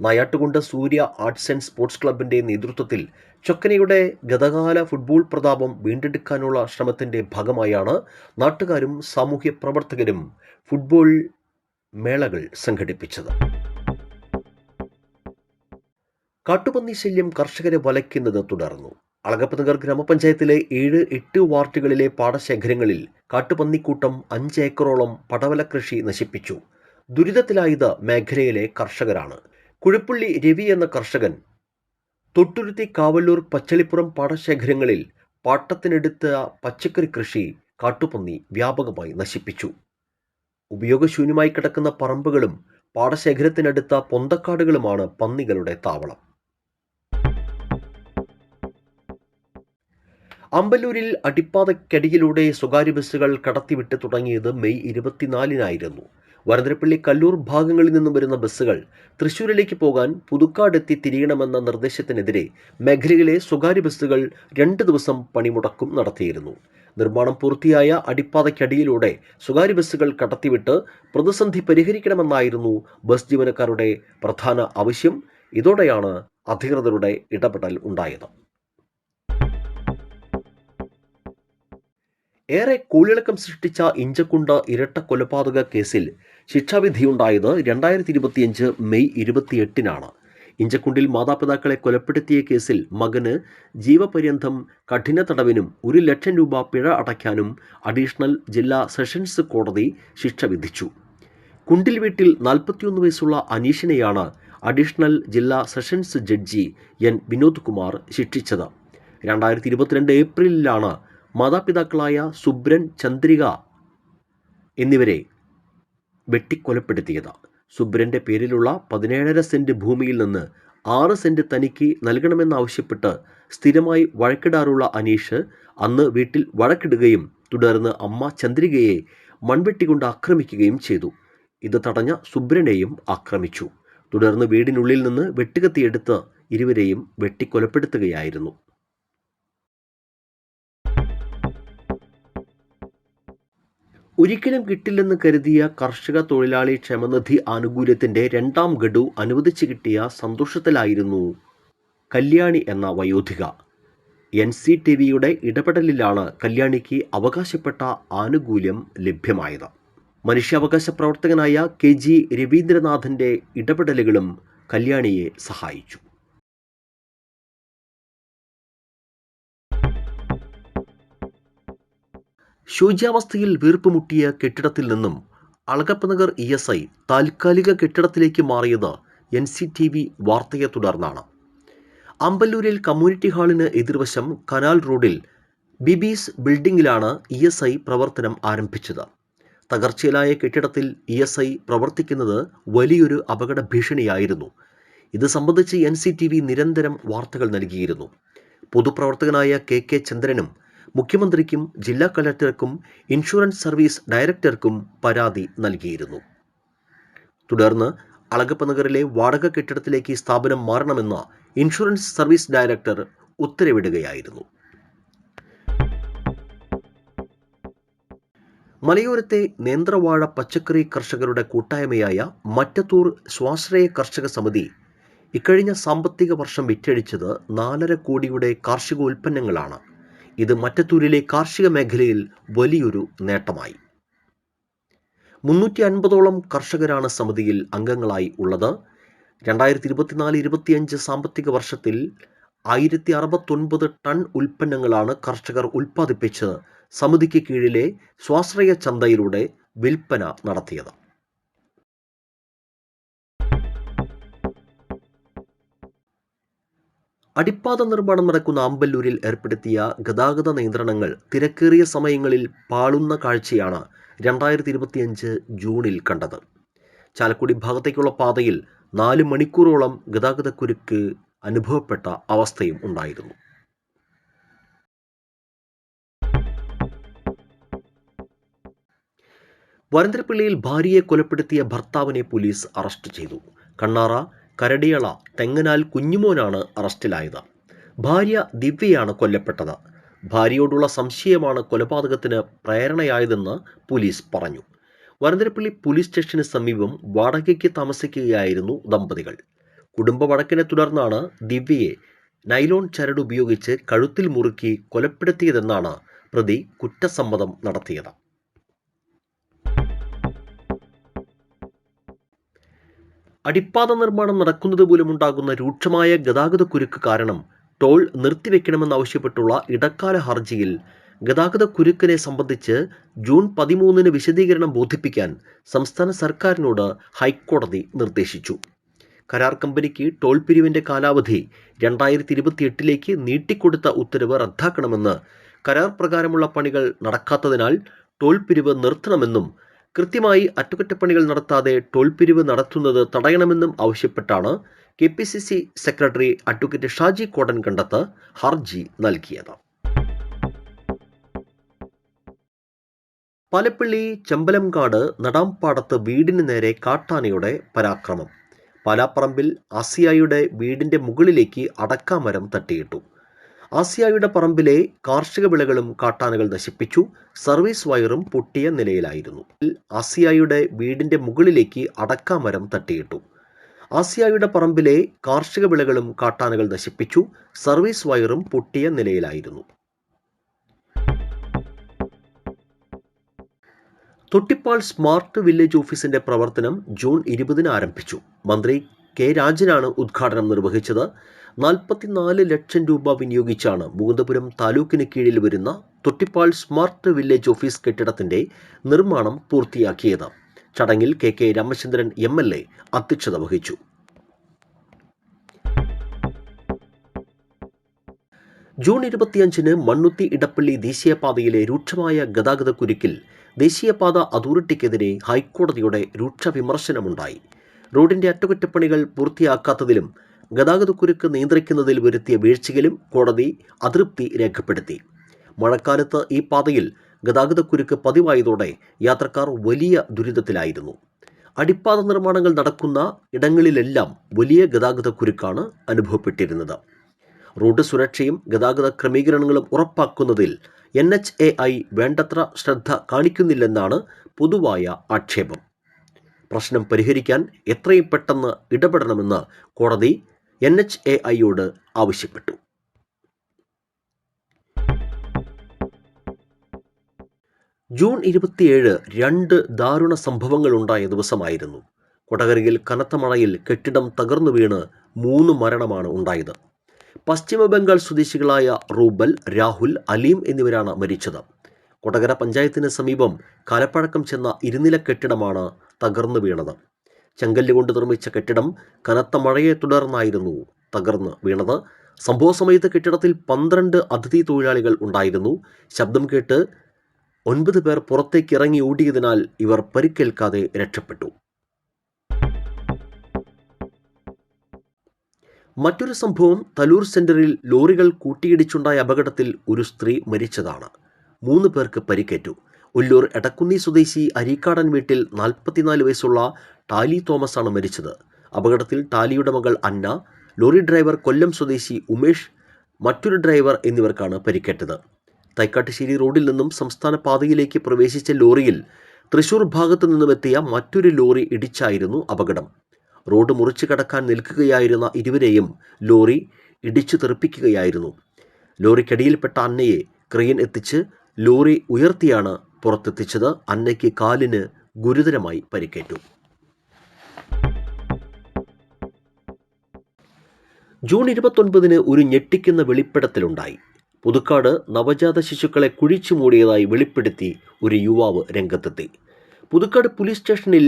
നായാട്ടുകുണ്ട് സൂര്യ ആർട്സ് ആൻഡ് സ്പോർട്സ് ക്ലബിൻ്റെ നേതൃത്വത്തിൽ ചൊക്കനയുടെ ഗതകാല ഫുട്ബോൾ പ്രതാപം വീണ്ടെടുക്കാനുള്ള ശ്രമത്തിൻ്റെ ഭാഗമായാണ് നാട്ടുകാരും സാമൂഹ്യ പ്രവർത്തകരും ഫുട്ബോൾ മേളകൾ സംഘടിപ്പിച്ചത്. കാട്ടുപന്നി ശല്യം കർഷകരെ വലയ്ക്കുന്നത് തുടർന്നു. അളഗപ്പനഗർ ഗ്രാമപഞ്ചായത്തിലെ 7-8 വാർഡുകളിലെ പാടശേഖരങ്ങളിൽ കാട്ടുപന്നിക്കൂട്ടം 5 ഏക്കറോളം പടവല കൃഷി നശിപ്പിച്ചു. ദുരിതത്തിലായത് മേഖലയിലെ കർഷകരാണ്. കുഴിപ്പുള്ളി രവി എന്ന കർഷകൻ തൊട്ടുരുത്തി കാവല്ലൂർ പച്ചളിപ്പുറം പാടശേഖരങ്ങളിൽ പാട്ടത്തിനെടുത്ത പച്ചക്കറി കൃഷി കാട്ടുപന്നി വ്യാപകമായി നശിപ്പിച്ചു. ഉപയോഗശൂന്യമായി കിടക്കുന്ന പറമ്പുകളും പാടശേഖരത്തിനടുത്ത പൊന്തക്കാടുകളുമാണ് പന്നികളുടെ താവളം. അമ്പലൂരിൽ അടിപ്പാതയ്ക്കടിയിലൂടെ സ്വകാര്യ ബസ്സുകൾ കടത്തിവിട്ട് തുടങ്ങിയത് മെയ് 24-നായിരുന്നു. വരന്തരപ്പള്ളി കല്ലൂർ ഭാഗങ്ങളിൽ നിന്നും വരുന്ന ബസ്സുകൾ തൃശ്ശൂരിലേക്ക് പോകാൻ പുതുക്കാടെത്തി തിരിയണമെന്ന നിർദ്ദേശത്തിനെതിരെ മേഖലയിലെ സ്വകാര്യ ബസ്സുകൾ 2 ദിവസം പണിമുടക്കും നടത്തിയിരുന്നു. നിർമ്മാണം പൂർത്തിയായ അടിപ്പാതയ്ക്കടിയിലൂടെ സ്വകാര്യ ബസ്സുകൾ കടത്തിവിട്ട് പ്രതിസന്ധി പരിഹരിക്കണമെന്നായിരുന്നു ബസ് ജീവനക്കാരുടെ പ്രധാന ആവശ്യം. ഇതോടെയാണ് അധികൃതരുടെ ഇടപെടൽ ഉണ്ടായത്. ഏറെ കൂളിളക്കം സൃഷ്ടിച്ച ഇഞ്ചക്കുണ്ട് ഇരട്ട കൊലപാതക കേസിൽ ശിക്ഷാവിധിയുണ്ടായത് 2025 മെയ് 28-നാണ്. ഇഞ്ചക്കുണ്ടിൽ മാതാപിതാക്കളെ കൊലപ്പെടുത്തിയ കേസിൽ മകന് ജീവപര്യന്തം കഠിന തടവിനും 1 ലക്ഷം രൂപ പിഴ അടയ്ക്കാനും അഡീഷണൽ ജില്ലാ സെഷൻസ് കോടതി ശിക്ഷ വിധിച്ചു. കുണ്ടിൽ വീട്ടിൽ 41 വയസ്സുള്ള അനീഷിനെയാണ് അഡീഷണൽ ജില്ലാ sessions judge N Vinod Kumar ശിക്ഷിച്ചത്. 2022 ഏപ്രിലിലാണ് മാതാപിതാക്കളായ സുബ്രൻ, ചന്ദ്രിക എന്നിവരെ വെട്ടിക്കൊലപ്പെടുത്തിയത്. സുബ്രൻ്റെ പേരിലുള്ള 17.5 സെന്റ് ഭൂമിയിൽ നിന്ന് 6 സെന്റ് തനിക്ക് നൽകണമെന്നാവശ്യപ്പെട്ട് സ്ഥിരമായി വഴക്കിടാറുള്ള അനീഷ് അന്ന് വീട്ടിൽ വഴക്കിടുകയും തുടർന്ന് അമ്മ ചന്ദ്രികയെ മൺവെട്ടിക്കൊണ്ട് ആക്രമിക്കുകയും ചെയ്തു. ഇത് തടഞ്ഞ സുബ്രനെയും ആക്രമിച്ചു. തുടർന്ന് വീടിനുള്ളിൽ നിന്ന് വെട്ടുകത്തിയെടുത്ത് ഇരുവരെയും വെട്ടിക്കൊലപ്പെടുത്തുകയായിരുന്നു. ഒരിക്കലും കിട്ടില്ലെന്ന് കരുതിയ കർഷക തൊഴിലാളി ക്ഷേമനിധി ആനുകൂല്യത്തിൻ്റെ 2ാം ഗഡു അനുവദിച്ചു കിട്ടിയ സന്തോഷത്തിലായിരുന്നു കല്യാണി എന്ന വയോധിക. NCTVയുടെ ഇടപെടലിലാണ് കല്യാണിക്ക് അവകാശപ്പെട്ട ആനുകൂല്യം ലഭ്യമായത്. മനുഷ്യാവകാശ പ്രവർത്തകനായ KG രവീന്ദ്രനാഥിൻ്റെ ഇടപെടലുകളും കല്യാണിയെ സഹായിച്ചു. ശൂച്യാവസ്ഥയിൽ വീർപ്പുമുട്ടിയ കെട്ടിടത്തിൽ നിന്നും അളഗപ്പനഗർ ESI താൽക്കാലിക കെട്ടിടത്തിലേക്ക് മാറിയത് NCTV വാർത്തയെ തുടർന്നാണ്. അമ്പലൂരിൽ കമ്മ്യൂണിറ്റി ഹാളിന് എതിർവശം കനാൽ റോഡിൽ ബിബീസ് ബിൽഡിംഗിലാണ് ESI പ്രവർത്തനം ആരംഭിച്ചത്. തകർച്ചയിലായ കെട്ടിടത്തിൽ ESI പ്രവർത്തിക്കുന്നത് വലിയൊരു അപകട ഭീഷണിയായിരുന്നു. ഇത് സംബന്ധിച്ച് NCTV നിരന്തരം വാർത്തകൾ നൽകിയിരുന്നു. പൊതുപ്രവർത്തകനായ KK ചന്ദ്രനും മുഖ്യമന്ത്രിക്കും ജില്ലാ കളക്ടർക്കും ഇൻഷുറൻസ് സർവീസ് ഡയറക്ടർക്കും പരാതി നൽകിയിരുന്നു. തുടർന്ന് അളഗപ്പ നഗറിലെ വാടക കെട്ടിടത്തിലേക്ക് സ്ഥാപനം മാറണമെന്ന ഇൻഷുറൻസ് സർവീസ് ഡയറക്ടർ ഉത്തരവിടുകയായിരുന്നു. മലയോരത്തെ നേന്ത്രവാഴ പച്ചക്കറി കർഷകരുടെ കൂട്ടായ്മയായ മറ്റത്തൂർ സ്വാശ്രയ കർഷക സമിതി ഇക്കഴിഞ്ഞ സാമ്പത്തിക വർഷം വിറ്റഴിച്ചത് 4.5 കോടിയുടെ കാർഷികോൽപ്പന്നങ്ങളാണ്. ഇത് മറ്റത്തൂരിലെ കാർഷിക മേഖലയിൽ വലിയൊരു നേട്ടമായി. 350ഓളം കർഷകരാണ് സമിതിയിൽ അംഗങ്ങളായി ഉള്ളത്. 2024-25 സാമ്പത്തിക വർഷത്തിൽ 1069 ടൺ ഉൽപ്പന്നങ്ങളാണ് കർഷകർ ഉൽപ്പാദിപ്പിച്ച് സമിതിക്ക് കീഴിലെ സ്വാശ്രയ ചന്തയിലൂടെ വിൽപ്പന നടത്തിയത്. അടിപ്പാത നിർമ്മാണം നടക്കുന്ന ആമ്പല്ലൂരിൽ ഏർപ്പെടുത്തിയ ഗതാഗത നിയന്ത്രണങ്ങൾ തിരക്കേറിയ സമയങ്ങളിൽ പാളുന്ന കാഴ്ചയാണ് 2025 ജൂണിൽ കണ്ടത്. ചാലക്കുടി ഭാഗത്തേക്കുള്ള പാതയിൽ 4 മണിക്കൂറോളം ഗതാഗതക്കുരുക്ക് അനുഭവപ്പെട്ട അവസ്ഥയും ഉണ്ടായിരുന്നു. വരന്തരപ്പിള്ളിയിൽ ഭാര്യയെ കൊലപ്പെടുത്തിയ ഭർത്താവിനെ പോലീസ് അറസ്റ്റ് ചെയ്തു. കണ്ണാറ കരടിയള തെങ്ങനാൽ കുഞ്ഞുമോനാണ് അറസ്റ്റിലായത്. ഭാര്യ ദിവ്യയാണ് കൊല്ലപ്പെട്ടത്. ഭാര്യയോടുള്ള സംശയമാണ് കൊലപാതകത്തിന് പ്രേരണയായതെന്ന് പോലീസ് പറഞ്ഞു. വരന്തരപ്പിള്ളി പോലീസ് സ്റ്റേഷന് സമീപം വാടകയ്ക്ക് താമസിക്കുകയായിരുന്നു ദമ്പതികൾ. കുടുംബ വഴക്കിനെ തുടർന്നാണ് ദിവ്യയെ നൈലോൺ ചരട് ഉപയോഗിച്ച് കഴുത്തിൽ മുറുക്കി കൊലപ്പെടുത്തിയതെന്നാണ് പ്രതി കുറ്റസമ്മതം നടത്തിയത്. അടിപ്പാത നിർമ്മാണം നടക്കുന്നത് മൂലമുണ്ടാകുന്ന രൂക്ഷമായ ഗതാഗതക്കുരുക്ക് കാരണം ടോൾ നിർത്തിവെക്കണമെന്നാവശ്യപ്പെട്ടുള്ള ഇടക്കാല ഹർജിയിൽ ഗതാഗതക്കുരുക്കിനെ സംബന്ധിച്ച് ജൂൺ 13 വിശദീകരണം ബോധിപ്പിക്കാൻ സംസ്ഥാന സർക്കാരിനോട് ഹൈക്കോടതി നിർദ്ദേശിച്ചു. കരാർ കമ്പനിക്ക് ടോൾ പിരിവിൻ്റെ കാലാവധി 2028 നീട്ടിക്കൊടുത്ത ഉത്തരവ് റദ്ദാക്കണമെന്ന്, കരാർ പ്രകാരമുള്ള പണികൾ നടക്കാത്തതിനാൽ ടോൾ പിരിവ് നിർത്തണമെന്നും കൃത്യമായി അറ്റകുറ്റപ്പണികൾ നടത്താതെ ടോൾ പിരിവ് നടത്തുന്നത് തടയണമെന്നും ആവശ്യപ്പെട്ടാണ് KPCC secretary advocate Shaji Kodankandath ഹർജി നൽകിയത്. പാലപ്പള്ളി ചെമ്പലംകാട് നടാംപാടത്ത് വീടിന് നേരെ കാട്ടാനയുടെ പരാക്രമം. പാലാപ്പറമ്പിൽ ആസിയായുടെ വീടിൻ്റെ മുകളിലേക്ക് അടക്കാമരം തട്ടിയിട്ടു. ആസിയായുടെ പറമ്പിലെ കാർഷിക വിളകളും കാട്ടാനകൾ നശിപ്പിച്ചു. സർവീസ് വയറും പൊട്ടിയ നിലയിലായിരുന്നു. ആസിയായുടെ വീടിൻ്റെ മുകളിലേക്ക് അടക്കാമരം തട്ടിയിട്ടു. ആസിയായുടെ പറമ്പിലെ കാർഷിക വിളകളും കാട്ടാനകൾ നശിപ്പിച്ചു. സർവീസ് വയറും പൊട്ടിയ നിലയിലായിരുന്നു. തൊട്ടിപ്പാൾ സ്മാർട്ട് വില്ലേജ് ഓഫീസിന്റെ പ്രവർത്തനം ജൂൺ 20 ആരംഭിച്ചു. മന്ത്രി K രാജനാണ് ഉദ്ഘാടനം നിർവഹിച്ചത്. 44 ലക്ഷം രൂപ വിനിയോഗിച്ചാണ് മുകുന്ദപുരം താലൂക്കിന് കീഴിൽ വരുന്ന തൊട്ടിപ്പാൾ സ്മാർട്ട് വില്ലേജ് ഓഫീസ് കെട്ടിടത്തിന്റെ നിർമ്മാണം പൂർത്തിയാക്കിയത്. ചടങ്ങിൽ KK രാമചന്ദ്രൻ MLA അധ്യക്ഷത വഹിച്ചു. ജൂൺ 25 മണ്ണുത്തി ഇടപ്പള്ളി ദേശീയപാതയിലെ രൂക്ഷമായ ഗതാഗതക്കുരുക്കിൽ ദേശീയപാത അതോറിറ്റിക്കെതിരെ ഹൈക്കോടതിയുടെ രൂക്ഷ വിമർശനമുണ്ടായി. റോഡിന്റെ അറ്റകുറ്റപ്പണികൾ പൂർത്തിയാക്കാത്തതിലും ഗതാഗതക്കുരുക്ക് നിയന്ത്രിക്കുന്നതിൽ വരുത്തിയ വീഴ്ചയിലും കോടതി അതൃപ്തി രേഖപ്പെടുത്തി. മഴക്കാലത്ത് ഈ പാതയിൽ ഗതാഗതക്കുരുക്ക് പതിവായതോടെ യാത്രക്കാർ വലിയ ദുരിതത്തിലായിരുന്നു. അടിപ്പാത നിർമ്മാണങ്ങൾ നടക്കുന്ന ഇടങ്ങളിലെല്ലാം വലിയ ഗതാഗതക്കുരുക്കാണ് അനുഭവപ്പെട്ടിരുന്നത്. റോഡ് സുരക്ഷയും ഗതാഗത ക്രമീകരണങ്ങളും ഉറപ്പാക്കുന്നതിൽ NHAI വേണ്ടത്ര ശ്രദ്ധ കാണിക്കുന്നില്ലെന്നാണ് പൊതുവായ ആക്ഷേപം. പ്രശ്നം പരിഹരിക്കാൻ എത്രയും പെട്ടെന്ന് ഇടപെടണമെന്ന് കോടതി NHAIയോട് ആവശ്യപ്പെട്ടു. ജൂൺ 27 2 ദാരുണ സംഭവങ്ങളുണ്ടായ ദിവസമായിരുന്നു. കൊടകരയിൽ കനത്ത മഴയിൽ കെട്ടിടം തകർന്നു വീണ് 3 മരണമാണ് ഉണ്ടായത്. പശ്ചിമ ബംഗാൾ സ്വദേശികളായ റൂബൽ, രാഹുൽ, അലീം എന്നിവരാണ് മരിച്ചത്. കൊടകര പഞ്ചായത്തിന് സമീപം കാലപ്പഴക്കം ചെന്ന ഇരുനില കെട്ടിടമാണ് തകർന്നു വീണത്. ചെങ്കല്ലുകൊണ്ട് നിർമ്മിച്ച കെട്ടിടം കനത്ത മഴയെ തുടർന്നായിരുന്നു തകർന്ന് വീണത്. സംഭവ സമയത്ത് കെട്ടിടത്തിൽ 12 അതിഥി തൊഴിലാളികൾ ഉണ്ടായിരുന്നു. ശബ്ദം കേട്ട് 9 പേർ പുറത്തേക്കിറങ്ങി ഓടിയതിനാൽ ഇവർ പരിക്കേൽക്കാതെ രക്ഷപ്പെട്ടു. മറ്റൊരു സംഭവം തലൂർ സെന്ററിൽ ലോറികൾ കൂട്ടിയിടിച്ചുണ്ടായ അപകടത്തിൽ ഒരു സ്ത്രീ മരിച്ചതാണ്. 3 പേർക്ക് പരിക്കേറ്റു. ഉല്ലൂർ എടക്കുന്നി സ്വദേശി അരീക്കാടൻ വീട്ടിൽ 44 വയസ്സുള്ള ടാലി തോമസ് ആണ് മരിച്ചത്. അപകടത്തിൽ ടാലിയുടെ മകൾ അന്ന, ലോറി ഡ്രൈവർ കൊല്ലം സ്വദേശി ഉമേഷ്, മറ്റൊരു ഡ്രൈവർ എന്നിവർക്കാണ് പരിക്കേറ്റത്. തൈക്കാട്ടുശ്ശേരി റോഡിൽ നിന്നും സംസ്ഥാന പാതയിലേക്ക് പ്രവേശിച്ച ലോറിയിൽ തൃശൂർ ഭാഗത്തു നിന്നുമെത്തിയ മറ്റൊരു ലോറി ഇടിച്ചായിരുന്നു അപകടം. റോഡ് മുറിച്ചു കടക്കാൻ നിൽക്കുകയായിരുന്ന ഇരുവരെയും ലോറി ഇടിച്ചു തെറിപ്പിക്കുകയായിരുന്നു. ലോറിക്കടിയിൽപ്പെട്ട അന്നയെ ക്രെയിൻ എത്തിച്ച് ലോറി ഉയർത്തിയാണ് പുറത്തെത്തിച്ചത്. അന്നയ്ക്ക് കാലിന് ഗുരുതരമായി പരിക്കേറ്റു. ജൂൺ 29 ഒരു ഞെട്ടിക്കുന്ന വെളിപ്പെടുത്തലുണ്ടായി. പുതുക്കാട് നവജാത ശിശുക്കളെ കുഴിച്ചു മൂടിയതായി വെളിപ്പെടുത്തി ഒരു യുവാവ് രംഗത്തെത്തി. പുതുക്കാട് പോലീസ് സ്റ്റേഷനിൽ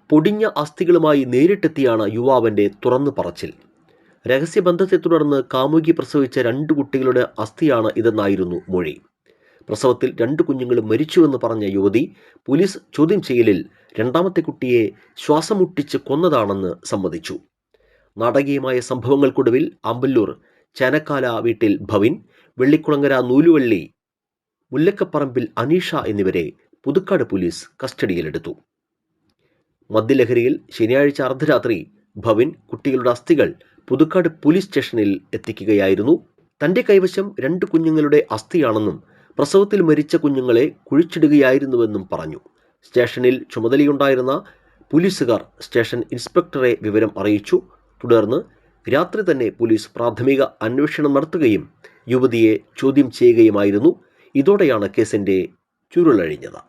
പൊടിഞ്ഞ അസ്ഥികളുമായി നേരിട്ടെത്തിയാണ് യുവാവിൻ്റെ തുറന്നു പറച്ചിൽ. രഹസ്യബന്ധത്തെ തുടർന്ന് കാമുകി പ്രസവിച്ച 2 കുട്ടികളുടെ അസ്ഥിയാണ് ഇതെന്നായിരുന്നു മൊഴി. പ്രസവത്തിൽ 2 കുഞ്ഞുങ്ങളും മരിച്ചുവെന്ന് പറഞ്ഞ യുവതി പോലീസ് ചോദ്യം ചെയ്യലിൽ രണ്ടാമത്തെ കുട്ടിയെ ശ്വാസമുട്ടിച്ച് കൊന്നതാണെന്ന് സമ്മതിച്ചു. നാടകീയമായ സംഭവങ്ങൾക്കൊടുവിൽ അമ്പല്ലൂർ ചേനക്കാല വീട്ടിൽ ഭവിൻ, വെള്ളിക്കുളങ്ങര നൂലുവള്ളി, മുല്ലക്കപ്പറമ്പിൽ അനീഷ എന്നിവരെ പുതുക്കാട് പോലീസ് കസ്റ്റഡിയിലെടുത്തു. മദ്യലഹരിയിൽ ശനിയാഴ്ച അർദ്ധരാത്രി ഭവിൻ കുട്ടികളുടെ അസ്ഥികൾ പുതുക്കാട് പോലീസ് സ്റ്റേഷനിൽ എത്തിക്കുകയായിരുന്നു. തൻ്റെ കൈവശം 2 കുഞ്ഞുങ്ങളുടെ അസ്ഥിയാണെന്നും പ്രസവത്തിൽ മരിച്ച കുഞ്ഞുങ്ങളെ കുഴിച്ചിടുകയായിരുന്നുവെന്നും പറഞ്ഞു. സ്റ്റേഷനിൽ ചുമതലയുണ്ടായിരുന്ന പോലീസുകാർ സ്റ്റേഷൻ ഇൻസ്പെക്ടറെ വിവരം അറിയിച്ചു. തുടർന്ന് രാത്രി തന്നെ പോലീസ് പ്രാഥമിക അന്വേഷണം നടത്തുകയും യുവതിയെ ചോദ്യം ചെയ്യുകയുമായിരുന്നു. ഇതോടെയാണ് കേസിൻ്റെ ചുരുളഴിഞ്ഞത്.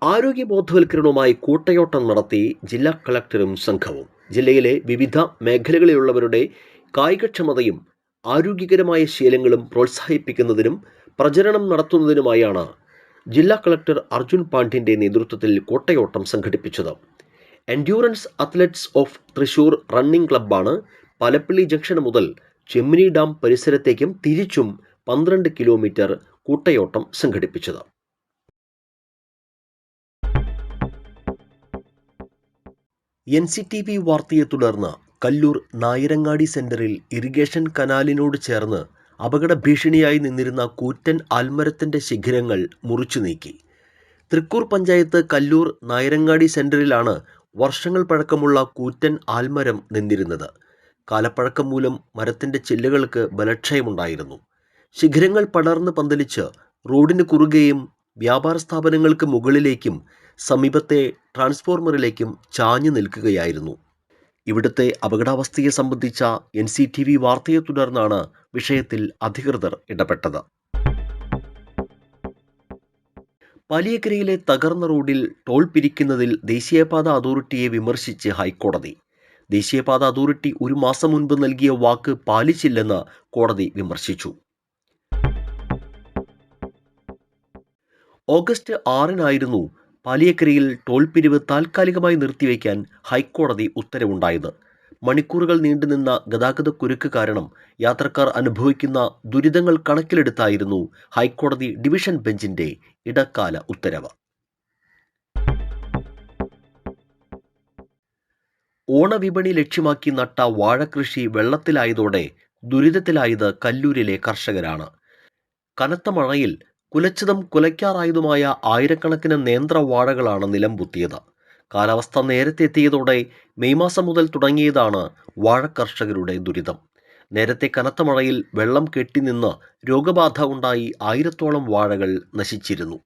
ആരോഗ്യ ബോധവൽക്കരണവുമായി കൂട്ടയോട്ടം നടത്തി ജില്ലാ കളക്ടറും സംഘവും. ജില്ലയിലെ വിവിധ മേഖലകളിലുള്ളവരുടെ കായികക്ഷമതയും ആരോഗ്യകരമായ ശീലങ്ങളും പ്രോത്സാഹിപ്പിക്കുന്നതിനും പ്രചരണം നടത്തുന്നതിനുമായാണ് ജില്ലാ കളക്ടർ അർജുൻ പാണ്ഡ്യൻ്റെ നേതൃത്വത്തിൽ കൂട്ടയോട്ടം സംഘടിപ്പിച്ചത്. Endurance athletes of Thrissur running ക്ലബ്ബാണ് പലപ്പള്ളി ജംഗ്ഷൻ മുതൽ ചെമ്മിനി ഡാം പരിസരത്തേക്കും തിരിച്ചും 12 കിലോമീറ്റർ കൂട്ടയോട്ടം സംഘടിപ്പിച്ചത്. NCTV വാർത്തയെ തുടർന്ന് കല്ലൂർ നായരങ്ങാടി സെന്ററിൽ ഇറിഗേഷൻ കനാലിനോട് ചേർന്ന് അപകട ഭീഷണിയായി നിന്നിരുന്ന കൂറ്റൻ ആൽമരത്തിൻ്റെ ശിഖരങ്ങൾ മുറിച്ചു നീക്കി. തൃക്കൂർ പഞ്ചായത്ത് കല്ലൂർ നായരങ്ങാടി സെന്ററിലാണ് വർഷങ്ങൾ പഴക്കമുള്ള കൂറ്റൻ ആൽമരം നിന്നിരുന്നത്. കാലപ്പഴക്കം മൂലം മരത്തിൻ്റെ ചില്ലകൾക്ക് ബലക്ഷയമുണ്ടായിരുന്നു. ശിഖരങ്ങൾ പടർന്ന് പന്തലിച്ച് റോഡിന് കുറുകെയും വ്യാപാര സ്ഥാപനങ്ങൾക്ക് മുകളിലേക്കും സമീപത്തെ ട്രാൻസ്ഫോർമറിലേക്കും ചാഞ്ഞു നിൽക്കുകയായിരുന്നു. ഇവിടുത്തെ അപകടാവസ്ഥയെ സംബന്ധിച്ച NCTV വാർത്തയെ തുടർന്നാണ് വിഷയത്തിൽ അധികൃതർ ഇടപെട്ടത്. പാലിയേക്കരയിലെ തകർന്ന റോഡിൽ ടോൾ പിരിക്കുന്നതിൽ ദേശീയപാത അതോറിറ്റിയെ വിമർശിച്ച് ഹൈക്കോടതി. ദേശീയപാത അതോറിറ്റി 1 മാസം മുൻപ് നൽകിയ വാക്ക് പാലിച്ചില്ലെന്ന് കോടതി വിമർശിച്ചു. ഓഗസ്റ്റ് 6-നായിരുന്നു പാലിയേക്കരയിൽ ടോൾ പിരിവ് താൽക്കാലികമായി നിർത്തിവെക്കാൻ ഹൈക്കോടതി ഉത്തരവുണ്ടായത്. മണിക്കൂറുകൾ നീണ്ടുനിന്ന ഗതാഗതക്കുരുക്ക് കാരണം യാത്രക്കാർ അനുഭവിക്കുന്ന ദുരിതങ്ങൾ കണക്കിലെടുത്തായിരുന്നു ഹൈക്കോടതി ഡിവിഷൻ ബെഞ്ചിന്റെ ഇടക്കാല ഉത്തരവ്. ഓണവിപണി ലക്ഷ്യമാക്കി നട്ട വാഴകൃഷി വെള്ളത്തിലായതോടെ ദുരിതത്തിലായത് കല്ലൂരിലെ കർഷകരാണ്. കനത്ത മഴയിൽ കുലച്ചതും കുലയ്ക്കാറായതുമായ ആയിരക്കണക്കിന് നേന്ത്രവാഴകളാണ് നിലംപൊത്തിയത്. കാലാവസ്ഥ നേരത്തെ എത്തിയതോടെ മെയ് മാസം മുതൽ തുടങ്ങിയതാണ് വാഴക്കർഷകരുടെ ദുരിതം. നേരത്തെ കനത്ത മഴയിൽ വെള്ളം കെട്ടിനിന്ന് രോഗബാധ ഉണ്ടായി 1000-ഓളം വാഴകൾ നശിച്ചിരുന്നു.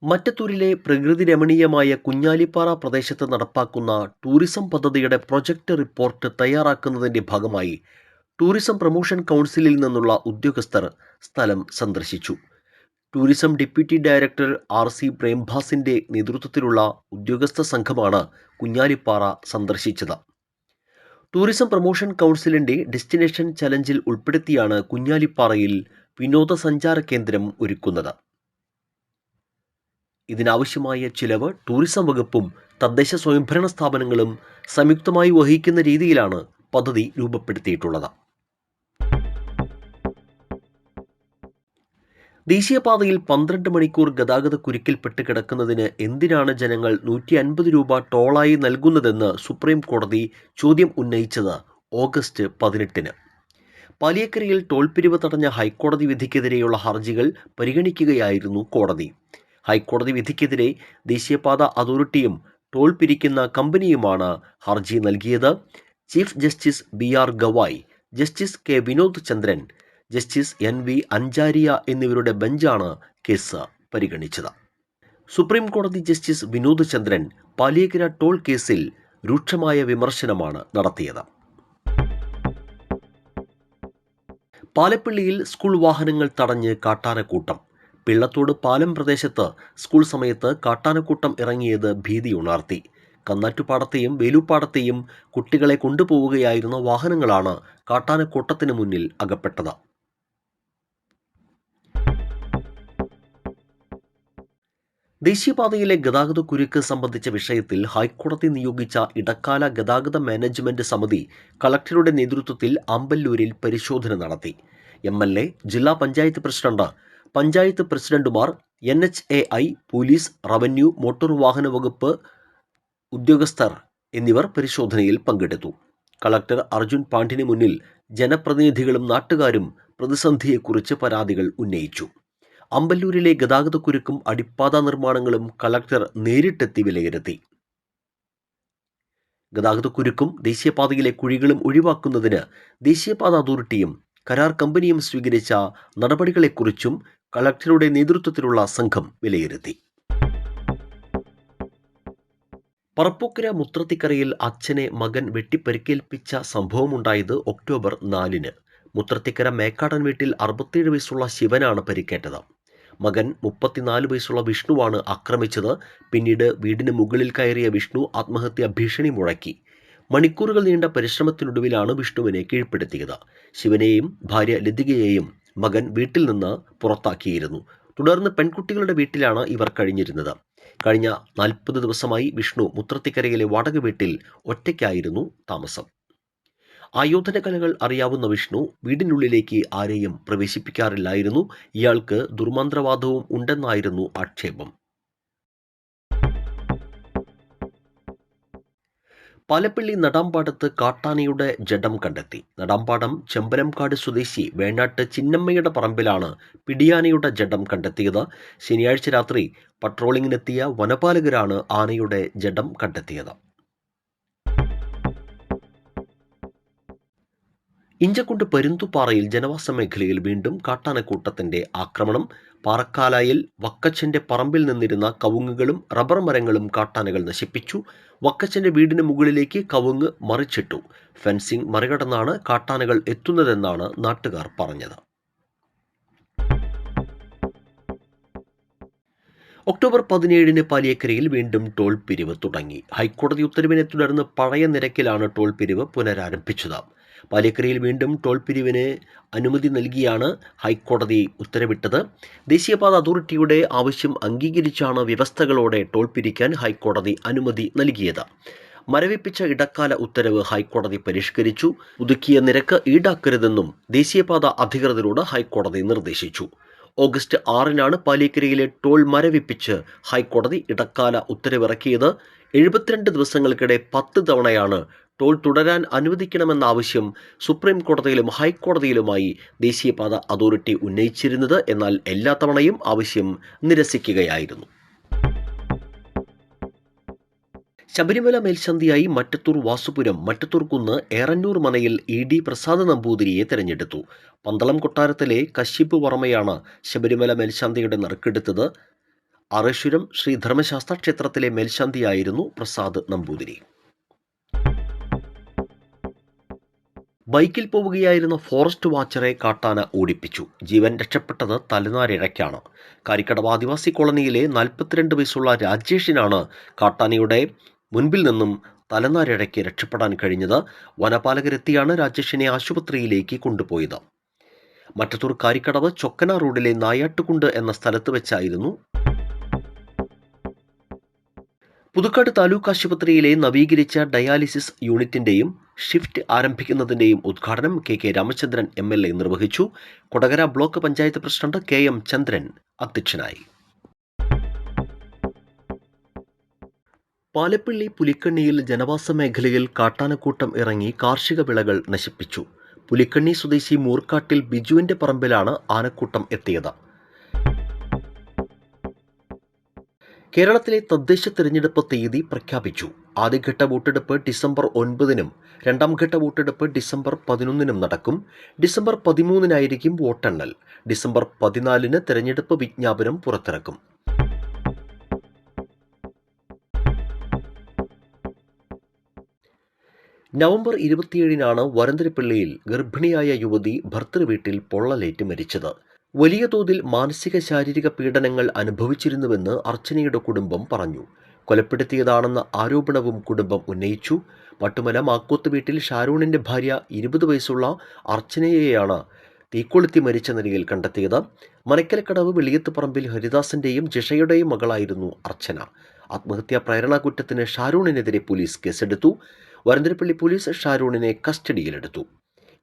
മറ്റത്തൂരിലെ പ്രകൃതി രമണീയമായ കുഞ്ഞാലിപ്പാറ പ്രദേശത്ത് നടപ്പാക്കുന്ന ടൂറിസം പദ്ധതിയുടെ പ്രൊജക്ട് റിപ്പോർട്ട് തയ്യാറാക്കുന്നതിൻ്റെ ഭാഗമായി ടൂറിസം പ്രൊമോഷൻ കൗൺസിലിൽ നിന്നുള്ള ഉദ്യോഗസ്ഥർ സ്ഥലം സന്ദർശിച്ചു. ടൂറിസം ഡെപ്യൂട്ടി ഡയറക്ടർ RC പ്രേംഭാസിൻ്റെ നേതൃത്വത്തിലുള്ള ഉദ്യോഗസ്ഥ സംഘമാണ് കുഞ്ഞാലിപ്പാറ സന്ദർശിച്ചത്. ടൂറിസം പ്രൊമോഷൻ കൗൺസിലിൻ്റെ ഡെസ്റ്റിനേഷൻ ചലഞ്ചിൽ ഉൾപ്പെടുത്തിയാണ് കുഞ്ഞാലിപ്പാറയിൽ വിനോദസഞ്ചാര കേന്ദ്രം ഒരുക്കുന്നത്. ഇതിനാവശ്യമായ ചിലവ് ടൂറിസം വകുപ്പും തദ്ദേശ സ്വയംഭരണ സ്ഥാപനങ്ങളും സംയുക്തമായി വഹിക്കുന്ന രീതിയിലാണ് പദ്ധതി രൂപപ്പെടുത്തിയിട്ടുള്ളത്. ദേശീയപാതയിൽ 12 മണിക്കൂർ ഗതാഗത കുരുക്കിൽപ്പെട്ട് കിടക്കുന്നതിന് എന്തിനാണ് ജനങ്ങൾ 150 രൂപ ടോളായി നൽകുന്നതെന്ന് സുപ്രീം കോടതി ചോദ്യം ഉന്നയിച്ചത് ഓഗസ്റ്റ് 18-ന്. പാലിയേക്കരയിൽ ടോൾ പിരിവ് തടഞ്ഞ ഹൈക്കോടതി വിധിക്കെതിരെയുള്ള ഹർജികൾ പരിഗണിക്കുകയായിരുന്നു കോടതി. ഹൈക്കോടതി വിധിക്കെതിരെ ദേശീയപാത അതോറിറ്റിയും ടോൾ പിരിക്കുന്ന കമ്പനിയുമാണ് ഹർജി നൽകിയത്. Chief justice BR Gavai, justice K Vinod Chandran, justice NV Anjaria എന്നിവരുടെ ബെഞ്ചാണ് കേസ് പരിഗണിച്ചത്. സുപ്രീം കോടതി ജസ്റ്റിസ് വിനോദ് ചന്ദ്രൻ പാലിയേക്കര ടോൾ കേസിൽ രൂക്ഷമായ വിമർശനമാണ് നടത്തിയത്. പാലപ്പിള്ളിയിൽ സ്കൂൾ വാഹനങ്ങൾ തടഞ്ഞ് കാട്ടാനക്കൂട്ടം. പിള്ളത്തോട് പാലം പ്രദേശത്ത് സ്കൂൾ സമയത്ത് കാട്ടാനക്കൂട്ടം ഇറങ്ങിയത് ഭീതിയുണർത്തി. കന്നാറ്റുപാടത്തെയും വേലൂപ്പാടത്തെയും കുട്ടികളെ കൊണ്ടുപോവുകയായിരുന്ന വാഹനങ്ങളാണ് കാട്ടാനക്കൂട്ടത്തിന് മുന്നിൽ അകപ്പെട്ടത്. ദേശീയപാതയിലെ ഗതാഗത കുരുക്ക് സംബന്ധിച്ച വിഷയത്തിൽ ഹൈക്കോടതി നിയോഗിച്ച ഇടക്കാല ഗതാഗത മാനേജ്മെന്റ് സമിതി കളക്ടറുടെ നേതൃത്വത്തിൽ അമ്പല്ലൂരിൽ പരിശോധന നടത്തി. MLA, ജില്ലാ പഞ്ചായത്ത് പ്രസിഡന്റ്, പഞ്ചായത്ത് പ്രസിഡന്റുമാർ, NHAI, പോലീസ്, റവന്യൂ, മോട്ടോർ വാഹന വകുപ്പ് ഉദ്യോഗസ്ഥർ എന്നിവർ പരിശോധനയിൽ പങ്കെടുത്തു. കളക്ടർ അർജുൻ പാണ്ഡ്യന് മുന്നിൽ ജനപ്രതിനിധികളും നാട്ടുകാരും പ്രതിസന്ധിയെക്കുറിച്ച് പരാതികൾ ഉന്നയിച്ചു. അമ്പല്ലൂരിലെ ഗതാഗതക്കുരുക്കും അടിപ്പാത നിർമ്മാണങ്ങളും കളക്ടർ നേരിട്ടെത്തി വിലയിരുത്തി. ഗതാഗതക്കുരുക്കും ദേശീയപാതയിലെ കുഴികളും ഒഴിവാക്കുന്നതിന് ദേശീയപാത അതോറിറ്റിയും കരാർ കമ്പനിയും സ്വീകരിച്ച നടപടികളെക്കുറിച്ചും കളക്ടറുടെ നേതൃത്വത്തിലുള്ള സംഘം വിലയിരുത്തി. പറപ്പൂക്കര മുത്രത്തിക്കരയിൽ അച്ഛനെ മകൻ വെട്ടിപ്പരിക്കേൽപ്പിച്ച സംഭവമുണ്ടായത് ഒക്ടോബർ 4-ന്. മുത്രത്തിക്കര മേക്കാടൻ വീട്ടിൽ 67 വയസ്സുള്ള ശിവനാണ് പരിക്കേറ്റത്. മകൻ 34 വയസ്സുള്ള വിഷ്ണുവാണ് ആക്രമിച്ചത്. പിന്നീട് വീടിന് മുകളിൽ കയറിയ വിഷ്ണു ആത്മഹത്യാ ഭീഷണി മുഴക്കി. മണിക്കൂറുകൾ നീണ്ട പരിശ്രമത്തിനൊടുവിലാണ് വിഷ്ണുവിനെ കീഴ്പ്പെടുത്തിയത്. ശിവനെയും ഭാര്യ ലതികയെയും മകൻ വീട്ടിൽ നിന്ന് പുറത്താക്കിയിരുന്നു. തുടർന്ന് പെൺകുട്ടികളുടെ വീട്ടിലാണ് ഇവർ കഴിഞ്ഞിരുന്നത്. കഴിഞ്ഞ 40 ദിവസമായി വിഷ്ണു മുത്രത്തിക്കരയിലെ വാടക വീട്ടിൽ ഒറ്റയ്ക്കായിരുന്നു താമസം. ആയോധന കലകൾ അറിയാവുന്ന വിഷ്ണു വീടിനുള്ളിലേക്ക് ആരെയും പ്രവേശിപ്പിക്കാറില്ലായിരുന്നു. ഇയാൾക്ക് ദുർമന്ത്രവാദവും ഉണ്ടെന്നായിരുന്നു ആക്ഷേപം. പാലപ്പിള്ളി നടാമ്പാടത്ത് കാട്ടാനയുടെ ജഡം കണ്ടെത്തി. നടാമ്പാടം ചെമ്പലംകാട് സ്വദേശി വേണാട്ട് ചിന്നമ്മയുടെ പറമ്പിലാണ് പിടിയാനയുടെ ജഡം കണ്ടെത്തിയത്. ശനിയാഴ്ച രാത്രി പട്രോളിങ്ങിനെത്തിയ വനപാലകരാണ് ആനയുടെ ജഡം കണ്ടെത്തിയത്. ഇഞ്ചക്കുണ്ട് പരുന്തുപാറയിൽ ജനവാസ മേഖലയിൽ വീണ്ടും കാട്ടാനക്കൂട്ടത്തിന്റെ ആക്രമണം. പാറക്കാലായിൽ വക്കച്ചന്റെ പറമ്പിൽ നിന്നിരുന്ന കവുങ്ങുകളും റബ്ബർ മരങ്ങളും കാട്ടാനകൾ നശിപ്പിച്ചു. വക്കച്ചന്റെ വീടിന് മുകളിലേക്ക് കവുങ്ങ് മറിച്ചിട്ടു. ഫെൻസിംഗ് മറികടന്നാണ് കാട്ടാനകൾ എത്തുന്നതെന്നാണ് നാട്ടുകാർ പറഞ്ഞത്. ഒക്ടോബർ 17-ന് പാലിയേക്കരയിൽ വീണ്ടും ടോൾ പിരിവ് തുടങ്ങി. ഹൈക്കോടതി ഉത്തരവിനെ തുടർന്ന് പഴയ നിരക്കിലാണ് ടോൾ പിരിവ് പുനരാരംഭിച്ചത്. പാലിയേക്കരയിൽ വീണ്ടും ടോൾ പിരിവിന് അനുമതി നൽകിയാണ് ഹൈക്കോടതി ഉത്തരവിട്ടത്. ദേശീയപാത അതോറിറ്റിയുടെ ആവശ്യം അംഗീകരിച്ചാണ് വ്യവസ്ഥകളോടെ ടോൾ പിരിക്കാൻ ഹൈക്കോടതി അനുമതി നൽകിയത്. മരവിപ്പിച്ച ഇടക്കാല ഉത്തരവ് ഹൈക്കോടതി പരിഷ്കരിച്ചു. പുതുക്കിയ നിരക്ക് ഈടാക്കരുതെന്നും ദേശീയപാത അധികൃതരോട് ഹൈക്കോടതി നിർദ്ദേശിച്ചു. ഓഗസ്റ്റ് 6-നാണ് പാലിയേക്കരയിലെ ടോൾ മരവിപ്പിച്ച് ഹൈക്കോടതി ഇടക്കാല ഉത്തരവിറക്കിയത്. 72 ദിവസങ്ങൾക്കിടെ 10 തവണയാണ് ടോൾ തുടരാൻ അനുവദിക്കണമെന്ന ആവശ്യം സുപ്രീം കോടതിയിലും ഹൈക്കോടതിയിലുമായി ദേശീയപാത അതോറിറ്റി ഉന്നയിച്ചിരുന്നത്. എന്നാൽ എല്ലാ തവണയും ആവശ്യം നിരസിക്കുകയായിരുന്നു. ശബരിമല മേൽശാന്തിയായി മറ്റത്തൂർ വാസുപുരം മറ്റത്തൂർക്കുന്ന് ഏറന്നൂർ മനയിൽ ED പ്രസാദ് നമ്പൂതിരിയെ തെരഞ്ഞെടുത്തു. പന്തളം കൊട്ടാരത്തിലെ കശ്യപ് വർമ്മയാണ് ശബരിമല മേൽശാന്തിയുടെ നറുക്കെടുത്തത്. ആറേശ്വരം ശ്രീ ധർമ്മശാസ്ത്ര ക്ഷേത്രത്തിലെ മേൽശാന്തിയായിരുന്നു പ്രസാദ് നമ്പൂതിരി. ബൈക്കിൽ പോവുകയായിരുന്ന ഫോറസ്റ്റ് വാച്ചറെ കാട്ടാന ഓടിപ്പിച്ചു. ജീവൻ രക്ഷപ്പെട്ടത് തലനാരിഴയ്ക്കാണ്. കാരിക്കടവ് ആദിവാസി കോളനിയിലെ 42 വയസ്സുള്ള രാജേഷിനാണ് കാട്ടാനയുടെ മുൻപിൽ നിന്നും തലനാരിഴയ്ക്ക് രക്ഷപ്പെടാൻ കഴിഞ്ഞത്. വനപാലകരെത്തിയാണ് രാജേഷിനെ ആശുപത്രിയിലേക്ക് കൊണ്ടുപോയത്. മറ്റത്തൂർ കാരിക്കടവ് ചൊക്കന റോഡിലെ നായാട്ടുകുണ്ട് എന്ന സ്ഥലത്ത് വെച്ചായിരുന്നു പുതുക്കാട് താലൂക്ക് ആശുപത്രിയിലെ നവീകരിച്ച ഡയാലിസിസ് യൂണിറ്റിന്റെയും ഷിഫ്റ്റ് ആരംഭിക്കുന്നതിന്റെയും ഉദ്ഘാടനം കെ രാമചന്ദ്രൻ MLA നിർവഹിച്ചു. Kodakara block panchayat president KM ചന്ദ്രൻ അധ്യക്ഷനായി. പാലപ്പിള്ളി പുലിക്കണ്ണിയിൽ ജനവാസ മേഖലയിൽ കാട്ടാനക്കൂട്ടം ഇറങ്ങി കാർഷിക വിളകൾ നശിപ്പിച്ചു. പുലിക്കണ്ണി സ്വദേശി മൂർക്കാട്ടിൽ ബിജുവിന്റെ പറമ്പിലാണ് ആനക്കൂട്ടം എത്തിയത്. കേരളത്തിലെ തദ്ദേശ തെരഞ്ഞെടുപ്പ് തീയതി പ്രഖ്യാപിച്ചു. ആദ്യഘട്ട വോട്ടെടുപ്പ് ഡിസംബർ 9-നും രണ്ടാം ഘട്ട വോട്ടെടുപ്പ് ഡിസംബർ 11-നും നടക്കും. ഡിസംബർ 13-നായിരിക്കും വോട്ടെണ്ണൽ. ഡിസംബർ 14-ന് തെരഞ്ഞെടുപ്പ് വിജ്ഞാപനം പുറത്തിറക്കും. നവംബർ 27-നാണ് വരന്തരപ്പിള്ളിയിൽ ഗർഭിണിയായ യുവതി ഭർതൃവീട്ടിൽ പൊള്ളലേറ്റ് മരിച്ചത്. വലിയ തോതിൽ മാനസിക ശാരീരിക പീഡനങ്ങൾ അനുഭവിച്ചിരുന്നുവെന്ന് അർച്ചനയുടെ കുടുംബം പറഞ്ഞു. കൊലപ്പെടുത്തിയതാണെന്ന ആരോപണവും കുടുംബം ഉന്നയിച്ചു. മട്ടുമല മാക്കോത്ത് വീട്ടിൽ ഷാരൂണിന്റെ ഭാര്യ 20 വയസ്സുള്ള അർച്ചനയെയാണ് തീക്കൊളുത്തി മരിച്ച നിലയിൽ കണ്ടെത്തിയത്. മനക്കലക്കടവ് വെളിയത്തുപറമ്പിൽ ഹരിദാസന്റെയും ജിഷയുടെയും മകളായിരുന്നു അർച്ചന. ആത്മഹത്യാ പ്രേരണ കുറ്റത്തിന് ഷാരൂണിനെതിരെ പോലീസ് കേസെടുത്തു. വരന്തരപ്പള്ളി പോലീസ് ഷാരൂണിനെ കസ്റ്റഡിയിലെടുത്തു.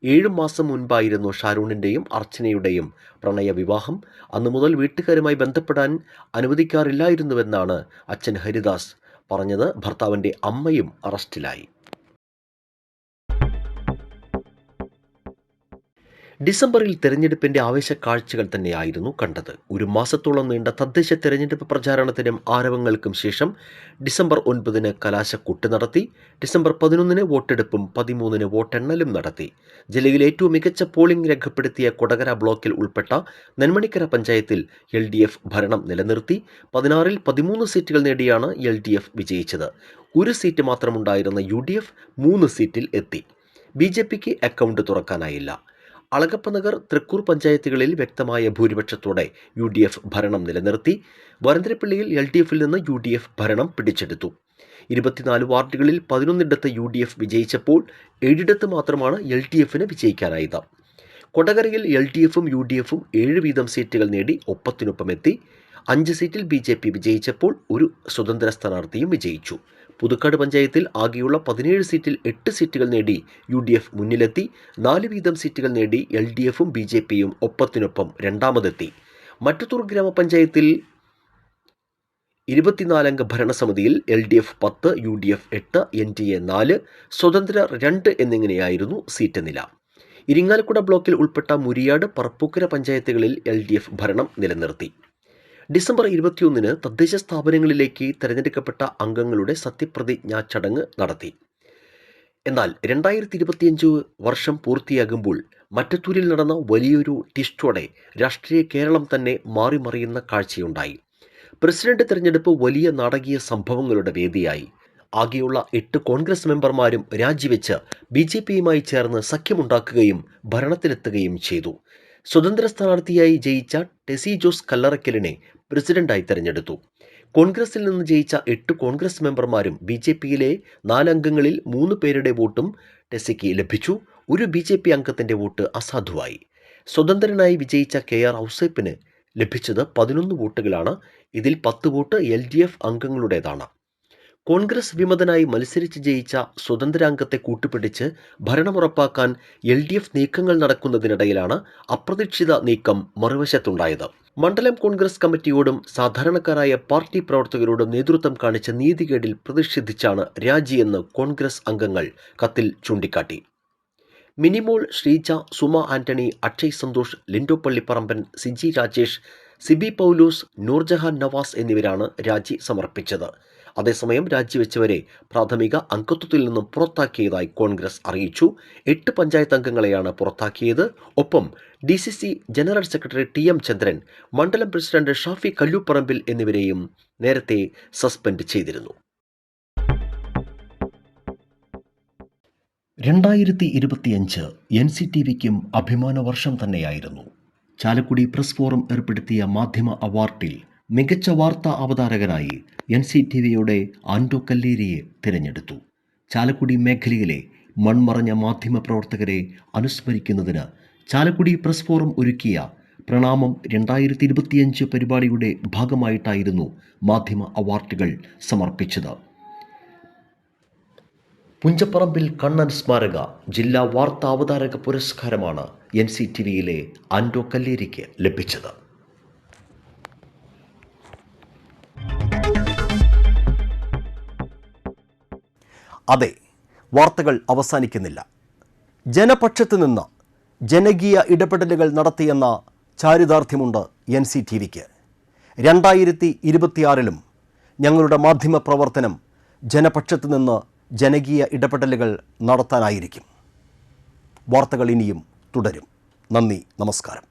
7 മാസം മുൻപായിരുന്നു ഷാരൂണിന്റെയും അർച്ചനയുടെയും പ്രണയ വിവാഹം. അന്നു മുതൽ വീട്ടുകാരുമായി ബന്ധപ്പെടാൻ അനുവദിക്കാറില്ലായിരുന്നുവെന്നാണ് അച്ഛൻ ഹരിദാസ് പറഞ്ഞത്. ഭർത്താവിന്റെ അമ്മയും അറസ്റ്റിലായി. ഡിസംബറിൽ തെരഞ്ഞെടുപ്പിന്റെ ആവേശക്കാഴ്ചകൾ തന്നെയായിരുന്നു കണ്ടത്. ഒരു മാസത്തോളം നീണ്ട തദ്ദേശ തെരഞ്ഞെടുപ്പ് പ്രചാരണത്തിനും ആരവങ്ങൾക്കും ശേഷം ഡിസംബർ 9-ന് കലാശക്കൊട്ട് നടത്തി. ഡിസംബർ 11-ന് വോട്ടെടുപ്പും 13-ന് വോട്ടെണ്ണലും നടത്തി. ജില്ലയിൽ ഏറ്റവും മികച്ച പോളിംഗ് രേഖപ്പെടുത്തിയ കൊടകര ബ്ലോക്കിൽ ഉൾപ്പെട്ട നെന്മണിക്കര പഞ്ചായത്തിൽ LDF ഭരണം നിലനിർത്തി. 16-ൽ 13 സീറ്റുകൾ നേടിയാണ് LDF വിജയിച്ചത്. ഒരു സീറ്റ് മാത്രമുണ്ടായിരുന്ന UDF 3 സീറ്റിൽ എത്തി. BJPക്ക് അക്കൗണ്ട് തുറക്കാനായില്ല. അളഗപ്പനഗർ, തൃക്കൂർ പഞ്ചായത്തുകളിൽ വ്യക്തമായ ഭൂരിപക്ഷത്തോടെ UDF ഭരണം നിലനിർത്തി. വരന്തരപ്പള്ളിയിൽ LDFിൽ നിന്ന് UDF ഭരണം പിടിച്ചെടുത്തു. 24 വാർഡുകളിൽ 11 UDF വിജയിച്ചപ്പോൾ 7 മാത്രമാണ് LDFിന് വിജയിക്കാനായത്. കൊടകരയിൽ LDFും UDFും 7 വീതം സീറ്റുകൾ നേടി ഒപ്പത്തിനൊപ്പമെത്തി. 5 സീറ്റിൽ BJP വിജയിച്ചപ്പോൾ ഒരു സ്വതന്ത്ര സ്ഥാനാർത്ഥിയും വിജയിച്ചു. പുതുക്കാട് പഞ്ചായത്തിൽ ആകെയുള്ള 17 സീറ്റിൽ 8 സീറ്റുകൾ നേടി UDF മുന്നിലെത്തി. 4 വീതം സീറ്റുകൾ നേടി LDFും BJPയും ഒപ്പത്തിനൊപ്പം രണ്ടാമതെത്തി. മറ്റത്തൂർ ഗ്രാമപഞ്ചായത്തിൽ 24 അംഗ ഭരണസമിതിയിൽ LDF 10, UDF 8, NDA 4, സ്വതന്ത്രർ 2 എന്നിങ്ങനെയായിരുന്നു സീറ്റ് നില. ഇരിങ്ങാലക്കുട ബ്ലോക്കിൽ ഉൾപ്പെട്ട മുരിയാട്, പറപ്പൂക്കര പഞ്ചായത്തുകളിൽ LDF ഭരണം നിലനിർത്തി. ഡിസംബർ 21-ന് തദ്ദേശ സ്ഥാപനങ്ങളിലേക്ക് തെരഞ്ഞെടുക്കപ്പെട്ട അംഗങ്ങളുടെ സത്യപ്രതിജ്ഞാ ചടങ്ങ് നടത്തി. എന്നാൽ 2025 വർഷം പൂർത്തിയാകുമ്പോൾ മറ്റത്തൂരിൽ നടന്ന വലിയൊരു ട്വിസ്റ്റോടെ രാഷ്ട്രീയ കേരളം തന്നെ മാറിമറിയുന്ന കാഴ്ചയുണ്ടായി. പ്രസിഡന്റ് തെരഞ്ഞെടുപ്പ് വലിയ നാടകീയ സംഭവങ്ങളുടെ വേദിയായി. ആകെയുള്ള 8 കോൺഗ്രസ് മെമ്പർമാരും രാജിവെച്ച് BJPയുമായി ചേർന്ന് സഖ്യമുണ്ടാക്കുകയും ഭരണത്തിലെത്തുകയും ചെയ്തു. സ്വതന്ത്ര സ്ഥാനാർത്ഥിയായി ജയിച്ച ടെസി ജോസ് കല്ലറയ്ക്കലിനെ പ്രസിഡന്റായി തെരഞ്ഞെടുത്തു. കോൺഗ്രസിൽ നിന്ന് ജയിച്ച 8 കോൺഗ്രസ് മെമ്പർമാരും BJPയിലെ 4 അംഗങ്ങളിൽ 3 പേരുടെ വോട്ടും ടെസിക്ക് ലഭിച്ചു. ഒരു BJP അംഗത്തിന്റെ വോട്ട് അസാധുവായി. സ്വതന്ത്രനായി വിജയിച്ച KR ഔസേപ്പിന് ലഭിച്ചത് 11 വോട്ടുകളാണ്. ഇതിൽ 10 വോട്ട് LDF അംഗങ്ങളുടേതാണ്. കോൺഗ്രസ് വിമതനായി മത്സരിച്ച് ജയിച്ച സ്വതന്ത്രാംഗത്തെ കൂട്ടുപിടിച്ച് ഭരണമുറപ്പാക്കാൻ LDF നീക്കങ്ങൾ നടക്കുന്നതിനിടയിലാണ് അപ്രതീക്ഷിത നീക്കം മറുവശത്തുണ്ടായത്. മണ്ഡലം കോൺഗ്രസ് കമ്മിറ്റിയോടും സാധാരണക്കാരായ പാർട്ടി പ്രവർത്തകരോടും നേതൃത്വം കാണിച്ച നീതികേടിൽ പ്രതിഷേധിച്ചാണ് രാജിയെന്ന് കോൺഗ്രസ് അംഗങ്ങൾ കത്തിൽ ചൂണ്ടിക്കാട്ടി. മിനിമോൾ, ശ്രീജ, സുമ ആന്റണി, അക്ഷയ് സന്തോഷ്, ലിൻഡോ പള്ളിപ്പറമ്പൻ, സിജി രാജേഷ്, സിബി പൗലോസ്, നൂർജഹാൻ നവാസ് എന്നിവരാണ് രാജി സമർപ്പിച്ചത്. അതേസമയം രാജിവെച്ചവരെ പ്രാഥമിക അംഗത്വത്തിൽ നിന്നും പുറത്താക്കിയതായി കോൺഗ്രസ് അറിയിച്ചു. 8 പഞ്ചായത്ത് അംഗങ്ങളെയാണ് പുറത്താക്കിയത്. ഒപ്പം DCC ജനറൽ സെക്രട്ടറി TM ചന്ദ്രൻ, മണ്ഡലം പ്രസിഡന്റ് ഷാഫി കല്ലൂപ്പറമ്പിൽ എന്നിവരെയും നേരത്തെ സസ്പെൻഡ് ചെയ്തിരുന്നു. 2025 NCTVക്കും അഭിമാന വർഷം തന്നെയായിരുന്നു. ചാലക്കുടി പ്രസ് ഫോറം ഏർപ്പെടുത്തിയ മാധ്യമ അവാർഡിൽ മികച്ച വാർത്താ അവതാരകനായി NCTVയുടെ ആൻഡോ കല്ലേരിയെ തിരഞ്ഞെടുത്തു. ചാലക്കുടി മേഖലയിലെ മൺമറഞ്ഞ മാധ്യമ പ്രവർത്തകരെ അനുസ്മരിക്കുന്നതിന് ചാലക്കുടി പ്രസ് ഫോറം ഒരുക്കിയ പ്രണാമം 2025 പരിപാടിയുടെ ഭാഗമായിട്ടായിരുന്നു മാധ്യമ അവാർഡുകൾ സമർപ്പിച്ചത്. പുഞ്ചപ്പറമ്പിൽ കണ്ണൻ സ്മാരക ജില്ലാ വാർത്താ അവതാരക പുരസ്കാരമാണ് NCTVയിലെ ആൻഡോ കല്ലേരിക്ക് ലഭിച്ചത്. അതെ, വാർത്തകൾ അവസാനിക്കുന്നില്ല. ജനപക്ഷത്ത് നിന്ന് ജനകീയ ഇടപെടലുകൾ നടത്തിയെന്ന ചാരിതാർത്ഥ്യമുണ്ട് NCTVക്ക്. 2026 ഞങ്ങളുടെ മാധ്യമ പ്രവർത്തനം ജനപക്ഷത്ത് നിന്ന് ജനകീയ ഇടപെടലുകൾ നടത്താനായിരിക്കും. വാർത്തകൾ ഇനിയും തുടരും. നന്ദി, നമസ്കാരം.